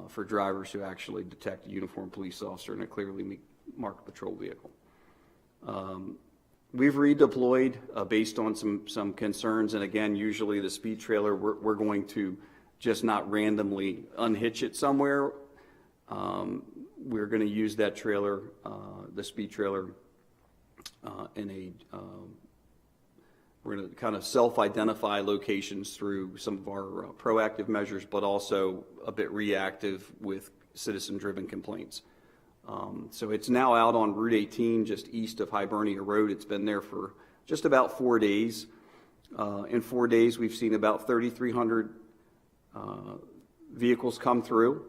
for drivers who actually detect a uniformed police officer in a clearly marked patrol vehicle. We've redeployed based on some concerns, and again, usually the speed trailer, we're going to just not randomly unhitch it somewhere. We're going to use that trailer, the speed trailer, we're going to kind of self-identify locations through some of our proactive measures, but also a bit reactive with citizen-driven complaints. So it's now out on Route 18, just east of Hibernia Road. It's been there for just about 4 days. In 4 days, we've seen about 3,300 vehicles come through,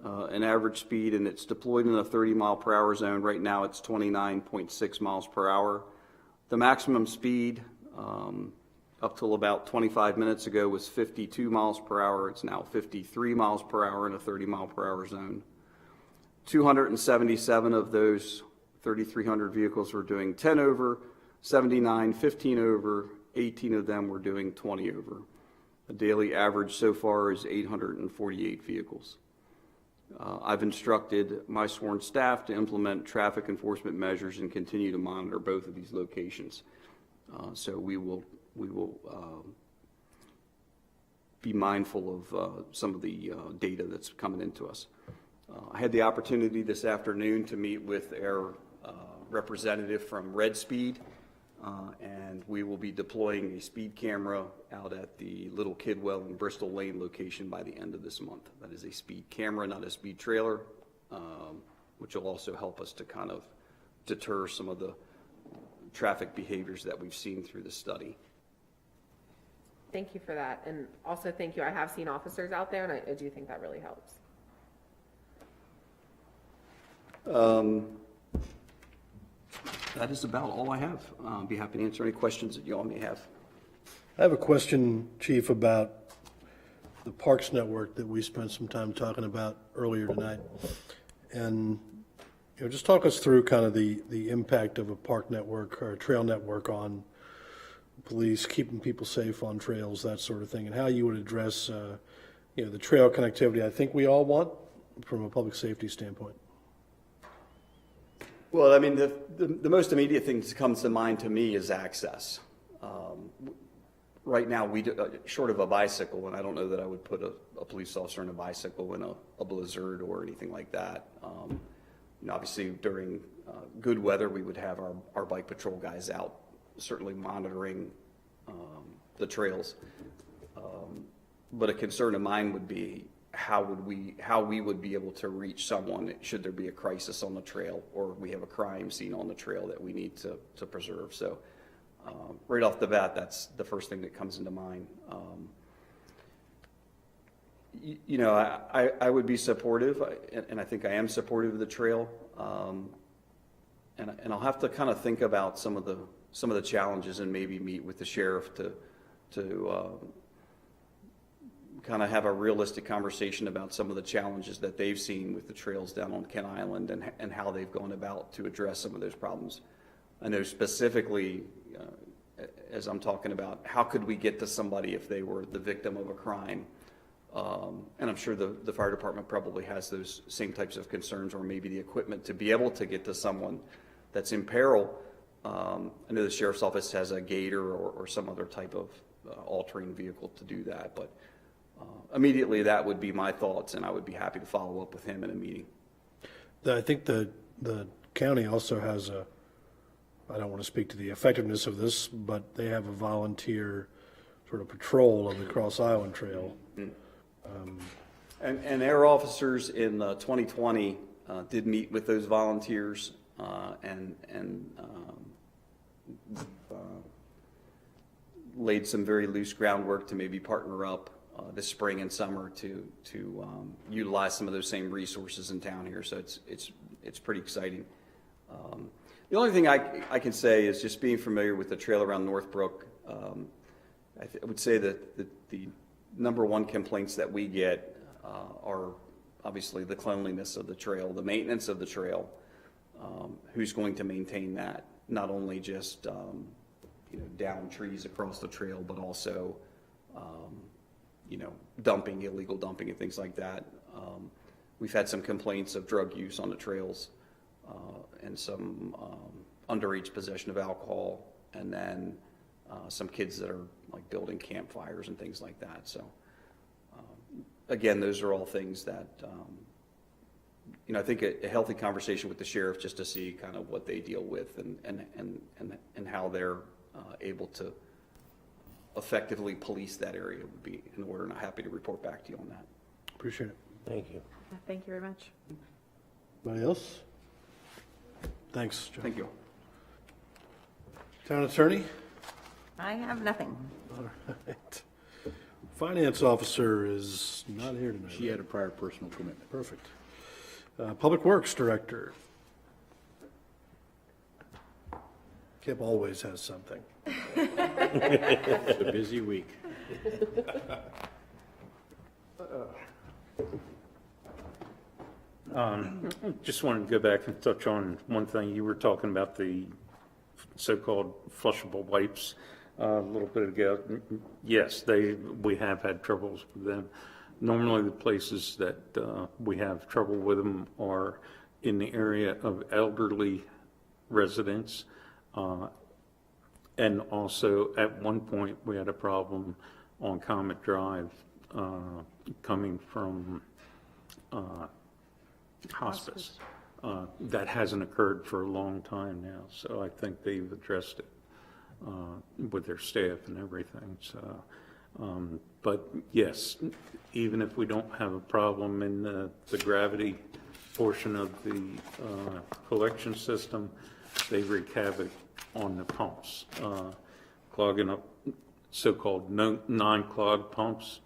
an average speed, and it's deployed in a 30 mile per hour zone. Right now, it's 29.6 miles per hour. The maximum speed up till about 25 minutes ago was 52 miles per hour. It's now 53 miles per hour in a 30 mile per hour zone. 277 of those 3,300 vehicles were doing 10 over, 79, 15 over, 18 of them were doing 20 over. The daily average so far is 848 vehicles. I've instructed my sworn staff to implement traffic enforcement measures and continue to monitor both of these locations. So we will be mindful of some of the data that's coming into us. I had the opportunity this afternoon to meet with our representative from Red Speed, and we will be deploying a speed camera out at the Little Kidwell and Bristol Lane location by the end of this month. That is a speed camera, not a speed trailer, which will also help us to kind of deter some of the traffic behaviors that we've seen through the study. Thank you for that. And also thank you. I have seen officers out there, and I do think that really helps. That is about all I have. I'll be happy to answer any questions that you all may have. I have a question, Chief, about the Parks Network that we spent some time talking about earlier tonight. And just talk us through kind of the impact of a park network or a trail network on police, keeping people safe on trails, that sort of thing, and how you would address the trail connectivity I think we all want from a public safety standpoint. Well, I mean, the most immediate thing that comes to mind to me is access. Right now, we do, short of a bicycle, and I don't know that I would put a police officer in a bicycle in a blizzard or anything like that. Obviously, during good weather, we would have our bike patrol guys out, certainly monitoring the trails. But a concern of mine would be how we would be able to reach someone should there be a crisis on the trail or we have a crime scene on the trail that we need to preserve. So right off the bat, that's the first thing that comes into mind. I would be supportive, and I think I am supportive of the trail. And I'll have to kind of think about some of the challenges and maybe meet with the sheriff to kind of have a realistic conversation about some of the challenges that they've seen with the trails down on Kent Island and how they've gone about to address some of those problems. I know specifically, as I'm talking about, how could we get to somebody if they were the victim of a crime? And I'm sure the fire department probably has those same types of concerns, or maybe the equipment to be able to get to someone that's in peril. I know the sheriff's office has a gator or some other type of all-terrain vehicle to do that, but immediately that would be my thoughts, and I would be happy to follow up with him in a meeting. I think the county also has I don't want to speak to the effectiveness of this, but they have a volunteer sort of patrol of the Cross Island Trail. And their officers in 2020 did meet with those volunteers and laid some very loose groundwork to maybe partner up this spring and summer to utilize some of those same resources in town here. So it's pretty exciting. The only thing I can say is just being familiar with the trail around Northbrook. I would say that the number one complaints that we get are obviously the cleanliness of the trail, the maintenance of the trail. Who's going to maintain that? Not only just down trees across the trail, but also dumping, illegal dumping, and things like that. We've had some complaints of drug use on the trails and some underage possession of alcohol, and then some kids that are like building campfires and things like that. So again, those are all things that I think a healthy conversation with the sheriff just to see kind of what they deal with and how they're able to effectively police that area would be in order, and I'm happy to report back to you on that. Appreciate it. Thank you. Thank you very much. Anybody else? Thanks, John. Thank you. Town Attorney? I have nothing. All right. Finance Officer is not here tonight. She had a prior personal commitment. Perfect. Public Works Director. Kip always has something. It's a busy week. Just wanted to go back and touch on one thing. You were talking about the so-called flushable wipes a little bit ago. Yes, we have had troubles with them. Normally the places that we have trouble with them are in the area of elderly residents. And also at one point we had a problem on Comet Drive coming from hospice. That hasn't occurred for a long time now, so I think they've addressed it with their staff and everything. So, but yes, even if we don't have a problem in the gravity portion of the collection system, they wreak havoc on the pumps, clogging up so-called non-clogged pumps.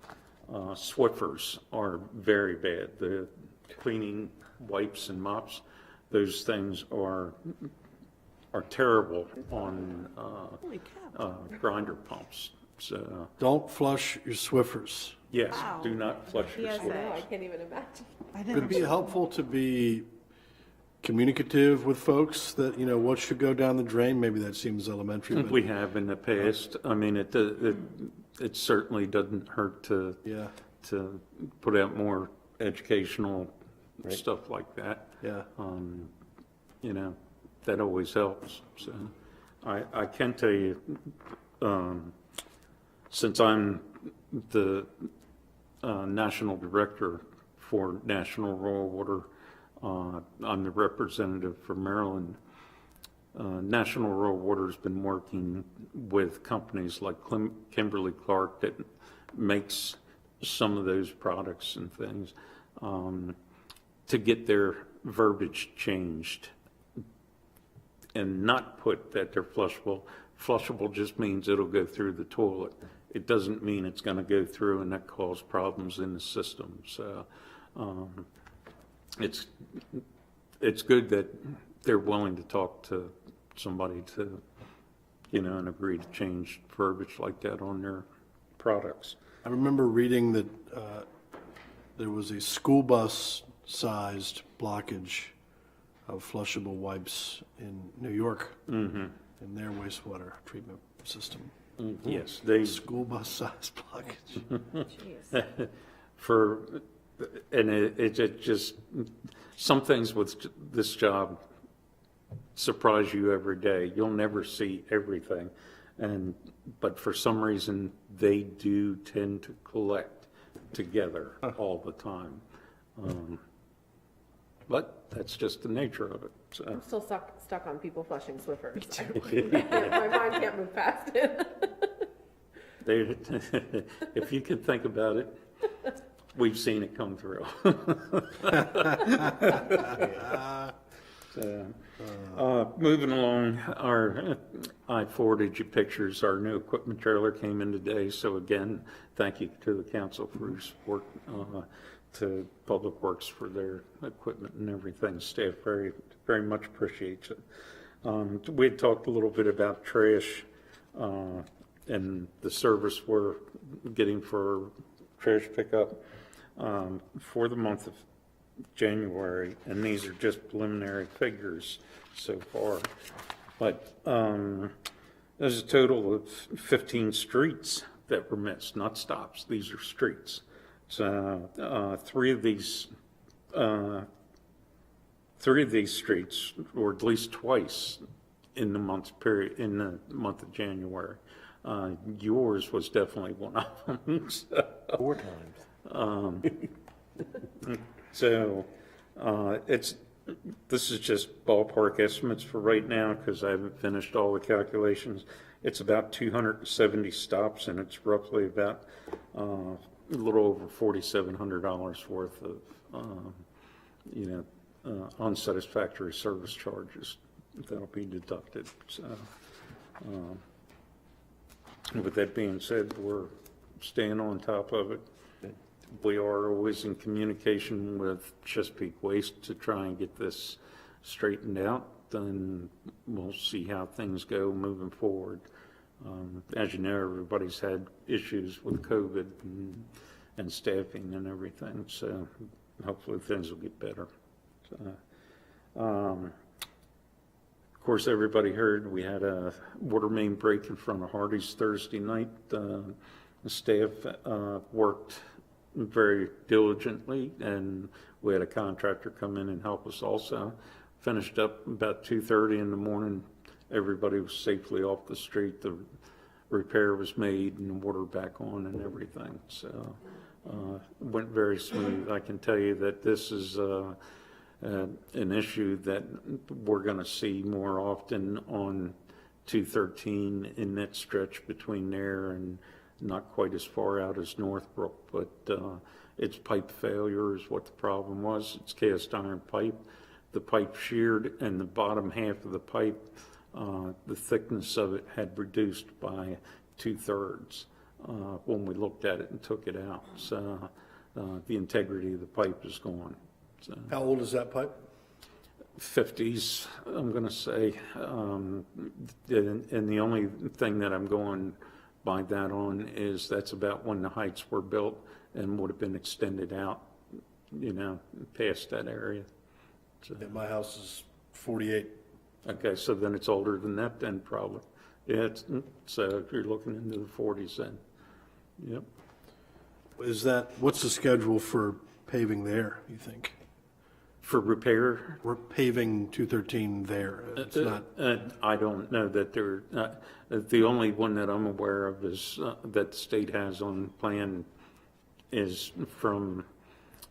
Swiffers are very bad. The cleaning wipes and mops, those things are terrible on grinder pumps. So Don't flush your Swiffers. yes, do not flush your PSA. Swiffer. I can't even imagine. Would it be helpful to be communicative with folks that, what should go down the drain? Maybe that seems elementary, but We have in the past. I mean, it certainly doesn't hurt to yeah, put out more educational stuff like that. yeah. That always helps. So I can tell you, since I'm the national director for National Rural Water, I'm the representative for Maryland. National Rural Water has been working with companies like Kimberly-Clark that makes some of those products and things to get their verbiage changed and not put that they're flushable. Flushable just means it'll go through the toilet. It doesn't mean it's going to go through and that cause problems in the system. So it's good that they're willing to talk to somebody to, and agree to change verbiage like that on their products. I remember reading that there was a school bus-sized blockage of flushable wipes in New York in their wastewater treatment system. Yes, they, School bus-sized blockage. Jeez. and it just, some things with this job surprise you every day. You'll never see everything. But for some reason, they do tend to collect together all the time. But that's just the nature of it. So. I'm still stuck on people flushing Swiffers. My mind can't move past it. If you can think about it, we've seen it come through. Moving along, I forwarded you pictures. Our new equipment trailer came in today. So again, thank you to the council for your support, to Public Works for their equipment and everything. Staff very, very much appreciates it. We had talked a little bit about trash and the service we're getting for trash pickup for the month of January, and these are just preliminary figures so far. But there's a total of 15 streets that were missed, not stops. These are streets. So three of these streets, or at least twice in the month of January. Yours was definitely one of them. So, 4 times. So this is just ballpark estimates for right now because I haven't finished all the calculations. It's about 270 stops, and it's roughly about a little over $4,700 worth of unsatisfactory service charges that'll be deducted. So with that being said, we're staying on top of it. We are always in communication with Chesapeake Waste to try and get this straightened out. Then we'll see how things go moving forward. As you know, everybody's had issues with COVID and staffing and everything, so hopefully things will get better. Of course, everybody heard we had a water main break in front of Hardee's Thursday night. The staff worked very diligently, and we had a contractor come in and help us also. Finished up about 2:30 in the morning. Everybody was safely off the street. The repair was made and the water back on and everything. So went very smooth. I can tell you that this is an issue that we're going to see more often on 213 in that stretch between there and not quite as far out as Northbrook, but it's pipe failure is what the problem was. It's cast iron pipe. The pipe sheared, and the bottom half of the pipe, the thickness of it had reduced by 2/3 when we looked at it and took it out. So the integrity of the pipe is gone. So, How old is that pipe? 50s, I'm going to say. And the only thing that I'm going by that on is that's about when the heights were built and would have been extended out, past that area. So, Yeah, my house is 48. okay, so then it's older than that then probably. Yeah, so if you're looking into the 40s then. Yep. What's the schedule for paving there, you think? For repair? We're paving 213 there. It's not, I don't know that there, the only one that I'm aware of is, that the state has on plan is from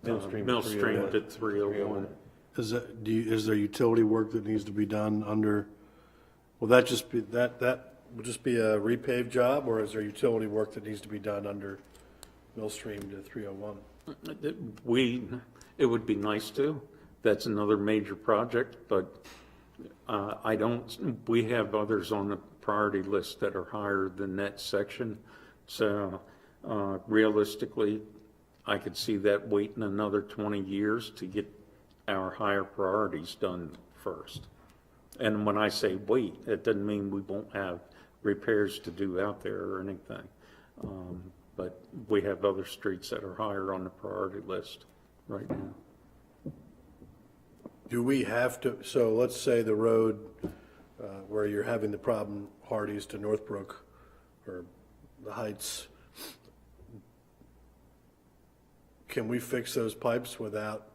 Millstream to 301. is there utility work that needs to be done under, will that just be, that would just be a repave job, or is there utility work that needs to be done under Millstream to 301? It would be nice to. That's another major project, but we have others on the priority list that are higher than that section. So realistically, I could see that waiting another 20 years to get our higher priorities done first. And when I say wait, it doesn't mean we won't have repairs to do out there or anything. but we have other streets that are higher on the priority list right now. Do we have to, so let's say the road where you're having the problem, Hardee's to Northbrook, or the Heights, can we fix those pipes without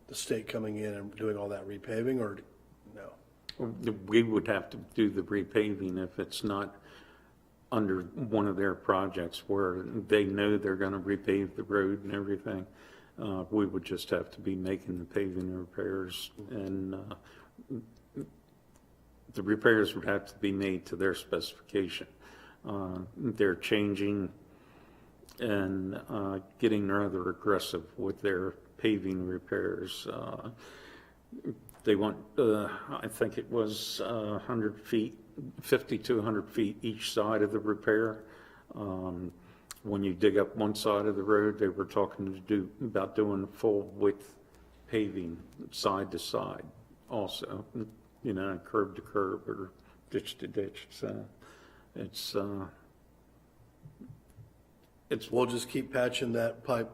the state coming in and doing all that repaving, or no? We would have to do the repaving if it's not under one of their projects where they know they're going to repave the road and everything. We would just have to be making the paving repairs, and the repairs would have to be made to their specification. They're changing and getting rather aggressive with their paving repairs. They want, I think it was 100 feet, 50 to 100 feet each side of the repair. When you dig up one side of the road, they were talking about doing full width paving side to side also, you know, curb to curb or ditch to ditch. So it's We'll just keep patching that pipe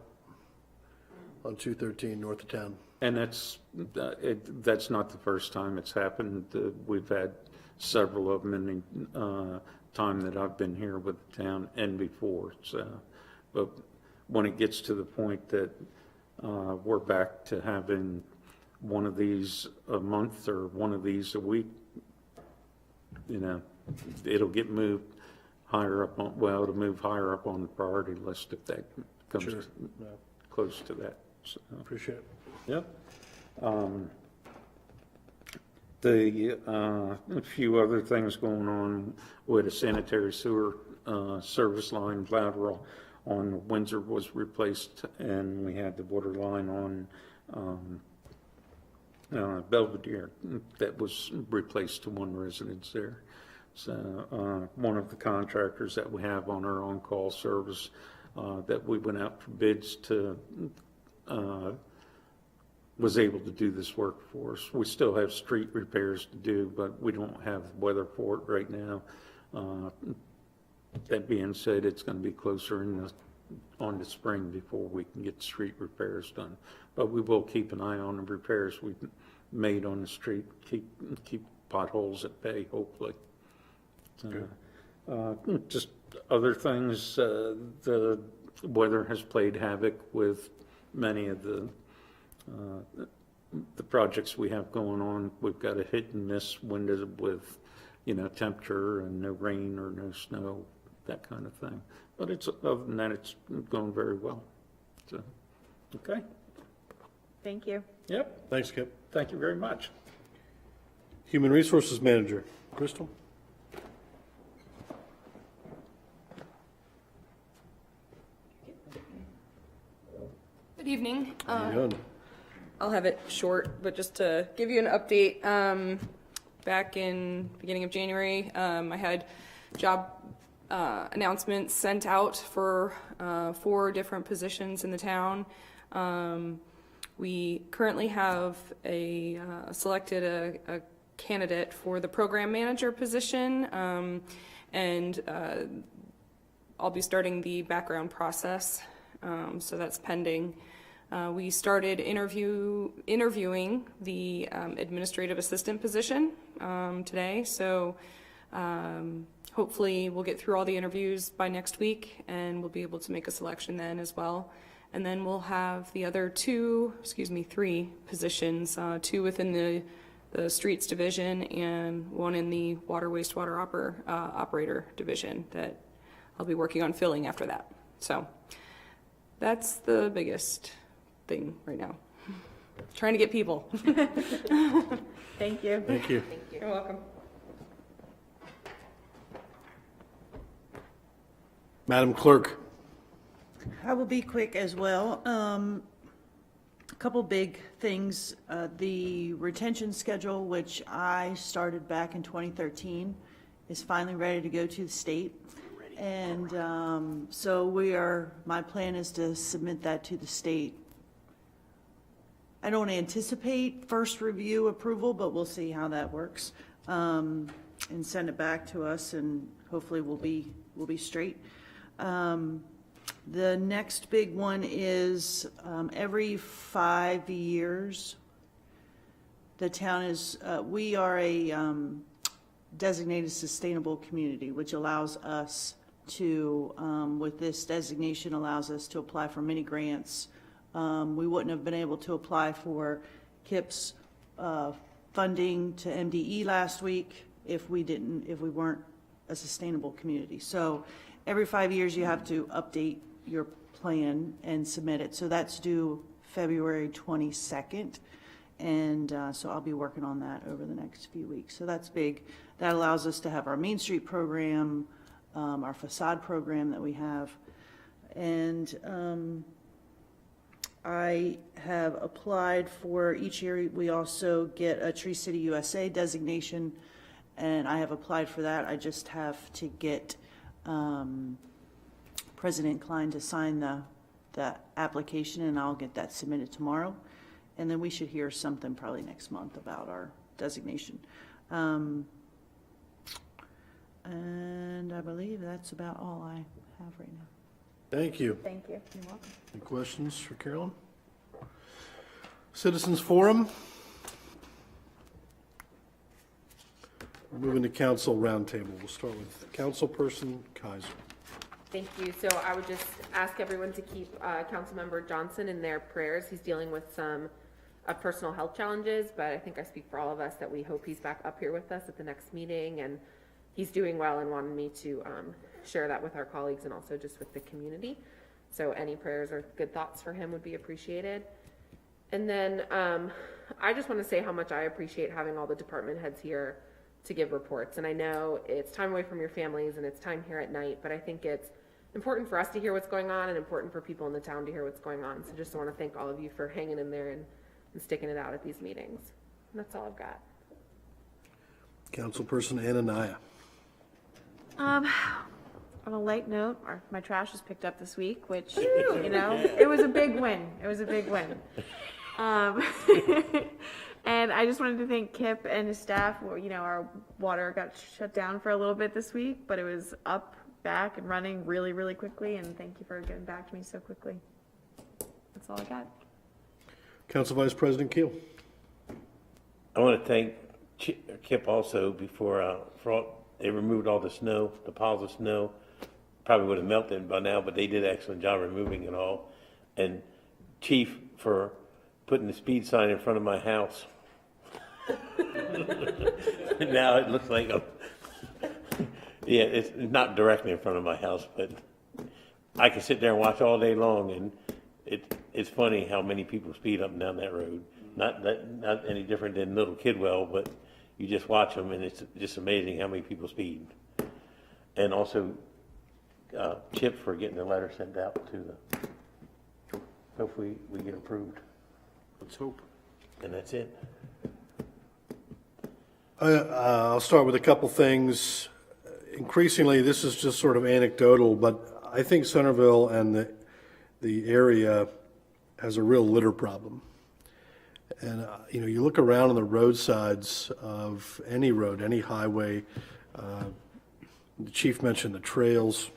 on 213 north of town. And that's not the first time it's happened. We've had several of them in the time that I've been here with the town and before. So, but when it gets to the point that we're back to having one of these a month or one of these a week, you know, it'll get moved higher up on, well, it'll move higher up on the priority list if that comes Sure. close to that. So. Appreciate it. Yep. A few other things going on with a sanitary sewer service line lateral on Windsor was replaced, and we had the water line on Belvedere that was replaced to one residence there. So one of the contractors that we have on our on-call service that we went out for bids to was able to do this work for us. We still have street repairs to do, but we don't have weather for it right now. That being said, it's going to be closer on the spring before we can get street repairs done. But we will keep an eye on the repairs we've made on the street, keep potholes at bay, hopefully. Just other things, the weather has played havoc with many of the projects we have going on. We've got a hit and miss window with, you know, temperature and no rain or no snow, that kind of thing. But it's, other than that, it's going very well. So, okay. Thank you. Yep. Thanks, Kip. Thank you very much. Human Resources Manager, Crystal. Good evening. How you doing? I'll have it short, but just to give you an update, back in beginning of January, I had job announcements sent out for 4 different positions in the town. We currently have selected a candidate for the program manager position, and I'll be starting the background process, so that's pending. We started interviewing the administrative assistant position today, so hopefully we'll get through all the interviews by next week, and we'll be able to make a selection then as well. And then we'll have the other 3 positions, 2 within the streets division and 1 in the water wastewater operator division that I'll be working on filling after that. So that's the biggest thing right now. Trying to get people. Thank you. Thank you. You're welcome. Madam Clerk. I will be quick as well. A couple big things. The retention schedule, which I started back in 2013, is finally ready to go to the state. And so my plan is to submit that to the state. I don't anticipate first review approval, but we'll see how that works. And send it back to us, and hopefully we'll be straight. The next big one is every 5 years, the town is, we are a designated sustainable community, which allows us to, with this designation, allows us to apply for many grants. We wouldn't have been able to apply for KIP's funding to MDE last week if we weren't a sustainable community. So every 5 years, you have to update your plan and submit it. So that's due February 22nd. And so I'll be working on that over the next few weeks. So that's big. That allows us to have our Main Street program, our facade program that we have. And I have applied for each year. We also get a Tree City USA designation, and I have applied for that. I just have to get President Klein to sign the application, and I'll get that submitted tomorrow. And then we should hear something probably next month about our designation. And I believe that's about all I have right now. Thank you. Thank you. You're welcome. Any questions for Carolyn? Citizens Forum. We're moving to council roundtable. We'll start with Councilperson Kaiser. Thank you. So I would just ask everyone to keep Councilmember Johnson in their prayers. He's dealing with some personal health challenges, but I think I speak for all of us that we hope he's back up here with us at the next meeting, and he's doing well and wanted me to share that with our colleagues and also just with the community. So any prayers or good thoughts for him would be appreciated. And then I just want to say how much I appreciate having all the department heads here to give reports. And I know it's time away from your families and it's time here at night, but I think it's important for us to hear what's going on and important for people in the town to hear what's going on. So just want to thank all of you for hanging in there and sticking it out at these meetings. And that's all I've got. Councilperson Anania. On a light note, my trash was picked up this week, which, you know, it was a big win. It was a big win. And I just wanted to thank Kip and his staff. You know, our water got shut down for a little bit this week, but it was up, back, and running really, really quickly. And thank you for getting back to me so quickly. That's all I got. Council Vice President Keel. I want to thank Kip also before, they removed all the snow, the piles of snow. Probably would have melted by now, but they did an excellent job removing it all. And Chief for putting the speed sign in front of my house. Now it looks like yeah, it's not directly in front of my house, but I can sit there and watch all day long, and it's funny how many people speed up and down that road. Not any different than Little Kidwell, but you just watch them, and it's just amazing how many people speed. And also Chip for getting the letter sent out to the. Hopefully we get approved. Let's hope. And that's it. I'll start with a couple things. Increasingly, this is just sort of anecdotal, but I think Centreville and the area has a real litter problem. And, you know, you look around on the roadsides of any road, any highway, the chief mentioned the trails,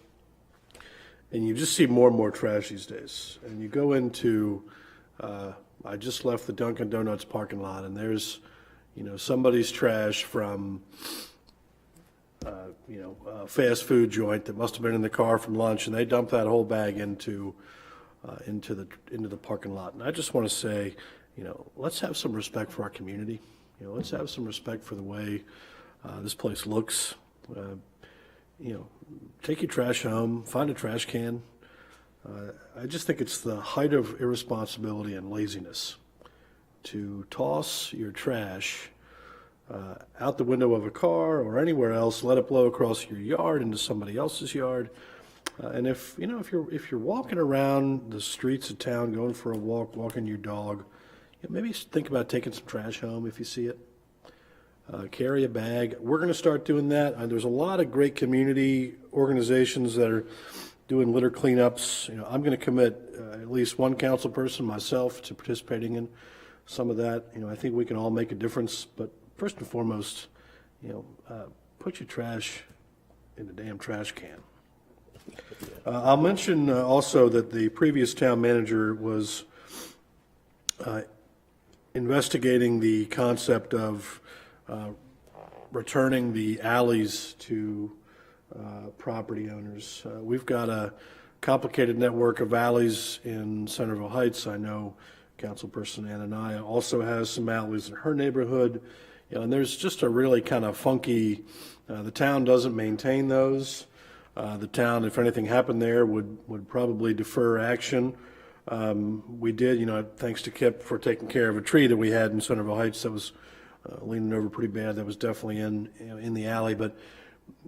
and you just see more and more trash these days. And you go into, I just left the Dunkin' Donuts parking lot, and there's, you know, somebody's trash from, a fast food joint that must have been in the car from lunch, and they dump that whole bag into the parking lot. And I just want to say, you know, let's have some respect for our community. You know, let's have some respect for the way this place looks. You know, take your trash home, find a trash can. I just think it's the height of irresponsibility and laziness to toss your trash out the window of a car or anywhere else, let it blow across your yard into somebody else's yard. And if you're walking around the streets of town, going for a walk, walking your dog, maybe think about taking some trash home if you see it. Carry a bag. We're going to start doing that. There's a lot of great community organizations that are doing litter cleanups. You know, I'm going to commit at least one council person, myself, to participating in some of that. You know, I think we can all make a difference. But first and foremost, put your trash in the damn trash can. I'll mention also that the previous town manager was investigating the concept of returning the alleys to property owners. We've got a complicated network of alleys in Centreville Heights. I know Councilperson Anania also has some alleys in her neighborhood. You know, and there's just a really kind of funky, the town doesn't maintain those. The town, if anything happened there, would probably defer action. We did, you know, thanks to Kip for taking care of a tree that we had in Centreville Heights that was leaning over pretty bad. That was definitely in the alley. But,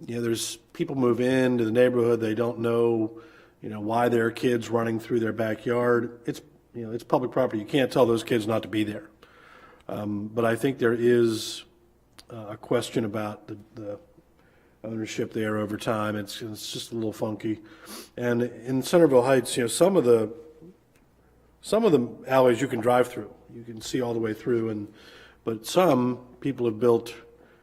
you know, there's people move into the neighborhood. They don't know, you know, why there are kids running through their backyard. It's, you know, it's public property. You can't tell those kids not to be there. But I think there is a question about the ownership there over time. It's just a little funky. And in Centreville Heights, you know, some of the alleys you can drive through. You can see all the way through, but some people have built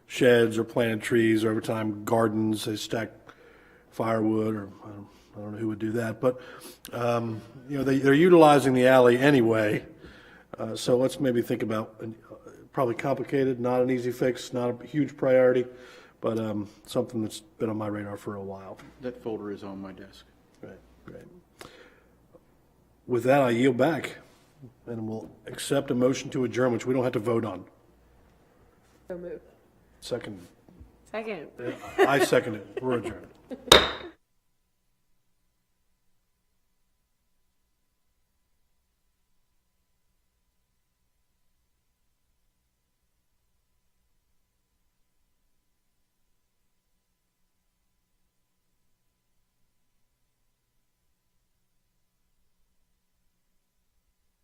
sheds or planted trees, or over time gardens. They stack firewood, or I don't know who would do that, but you know, they're utilizing the alley anyway. So let's maybe think about probably complicated, not an easy fix, not a huge priority, but something that's been on my radar for a while. That folder is on my desk. Great. With that, I yield back, and we'll accept a motion to adjourn, which we don't have to vote on. So moved. Second. Second. I second it. We're adjourned.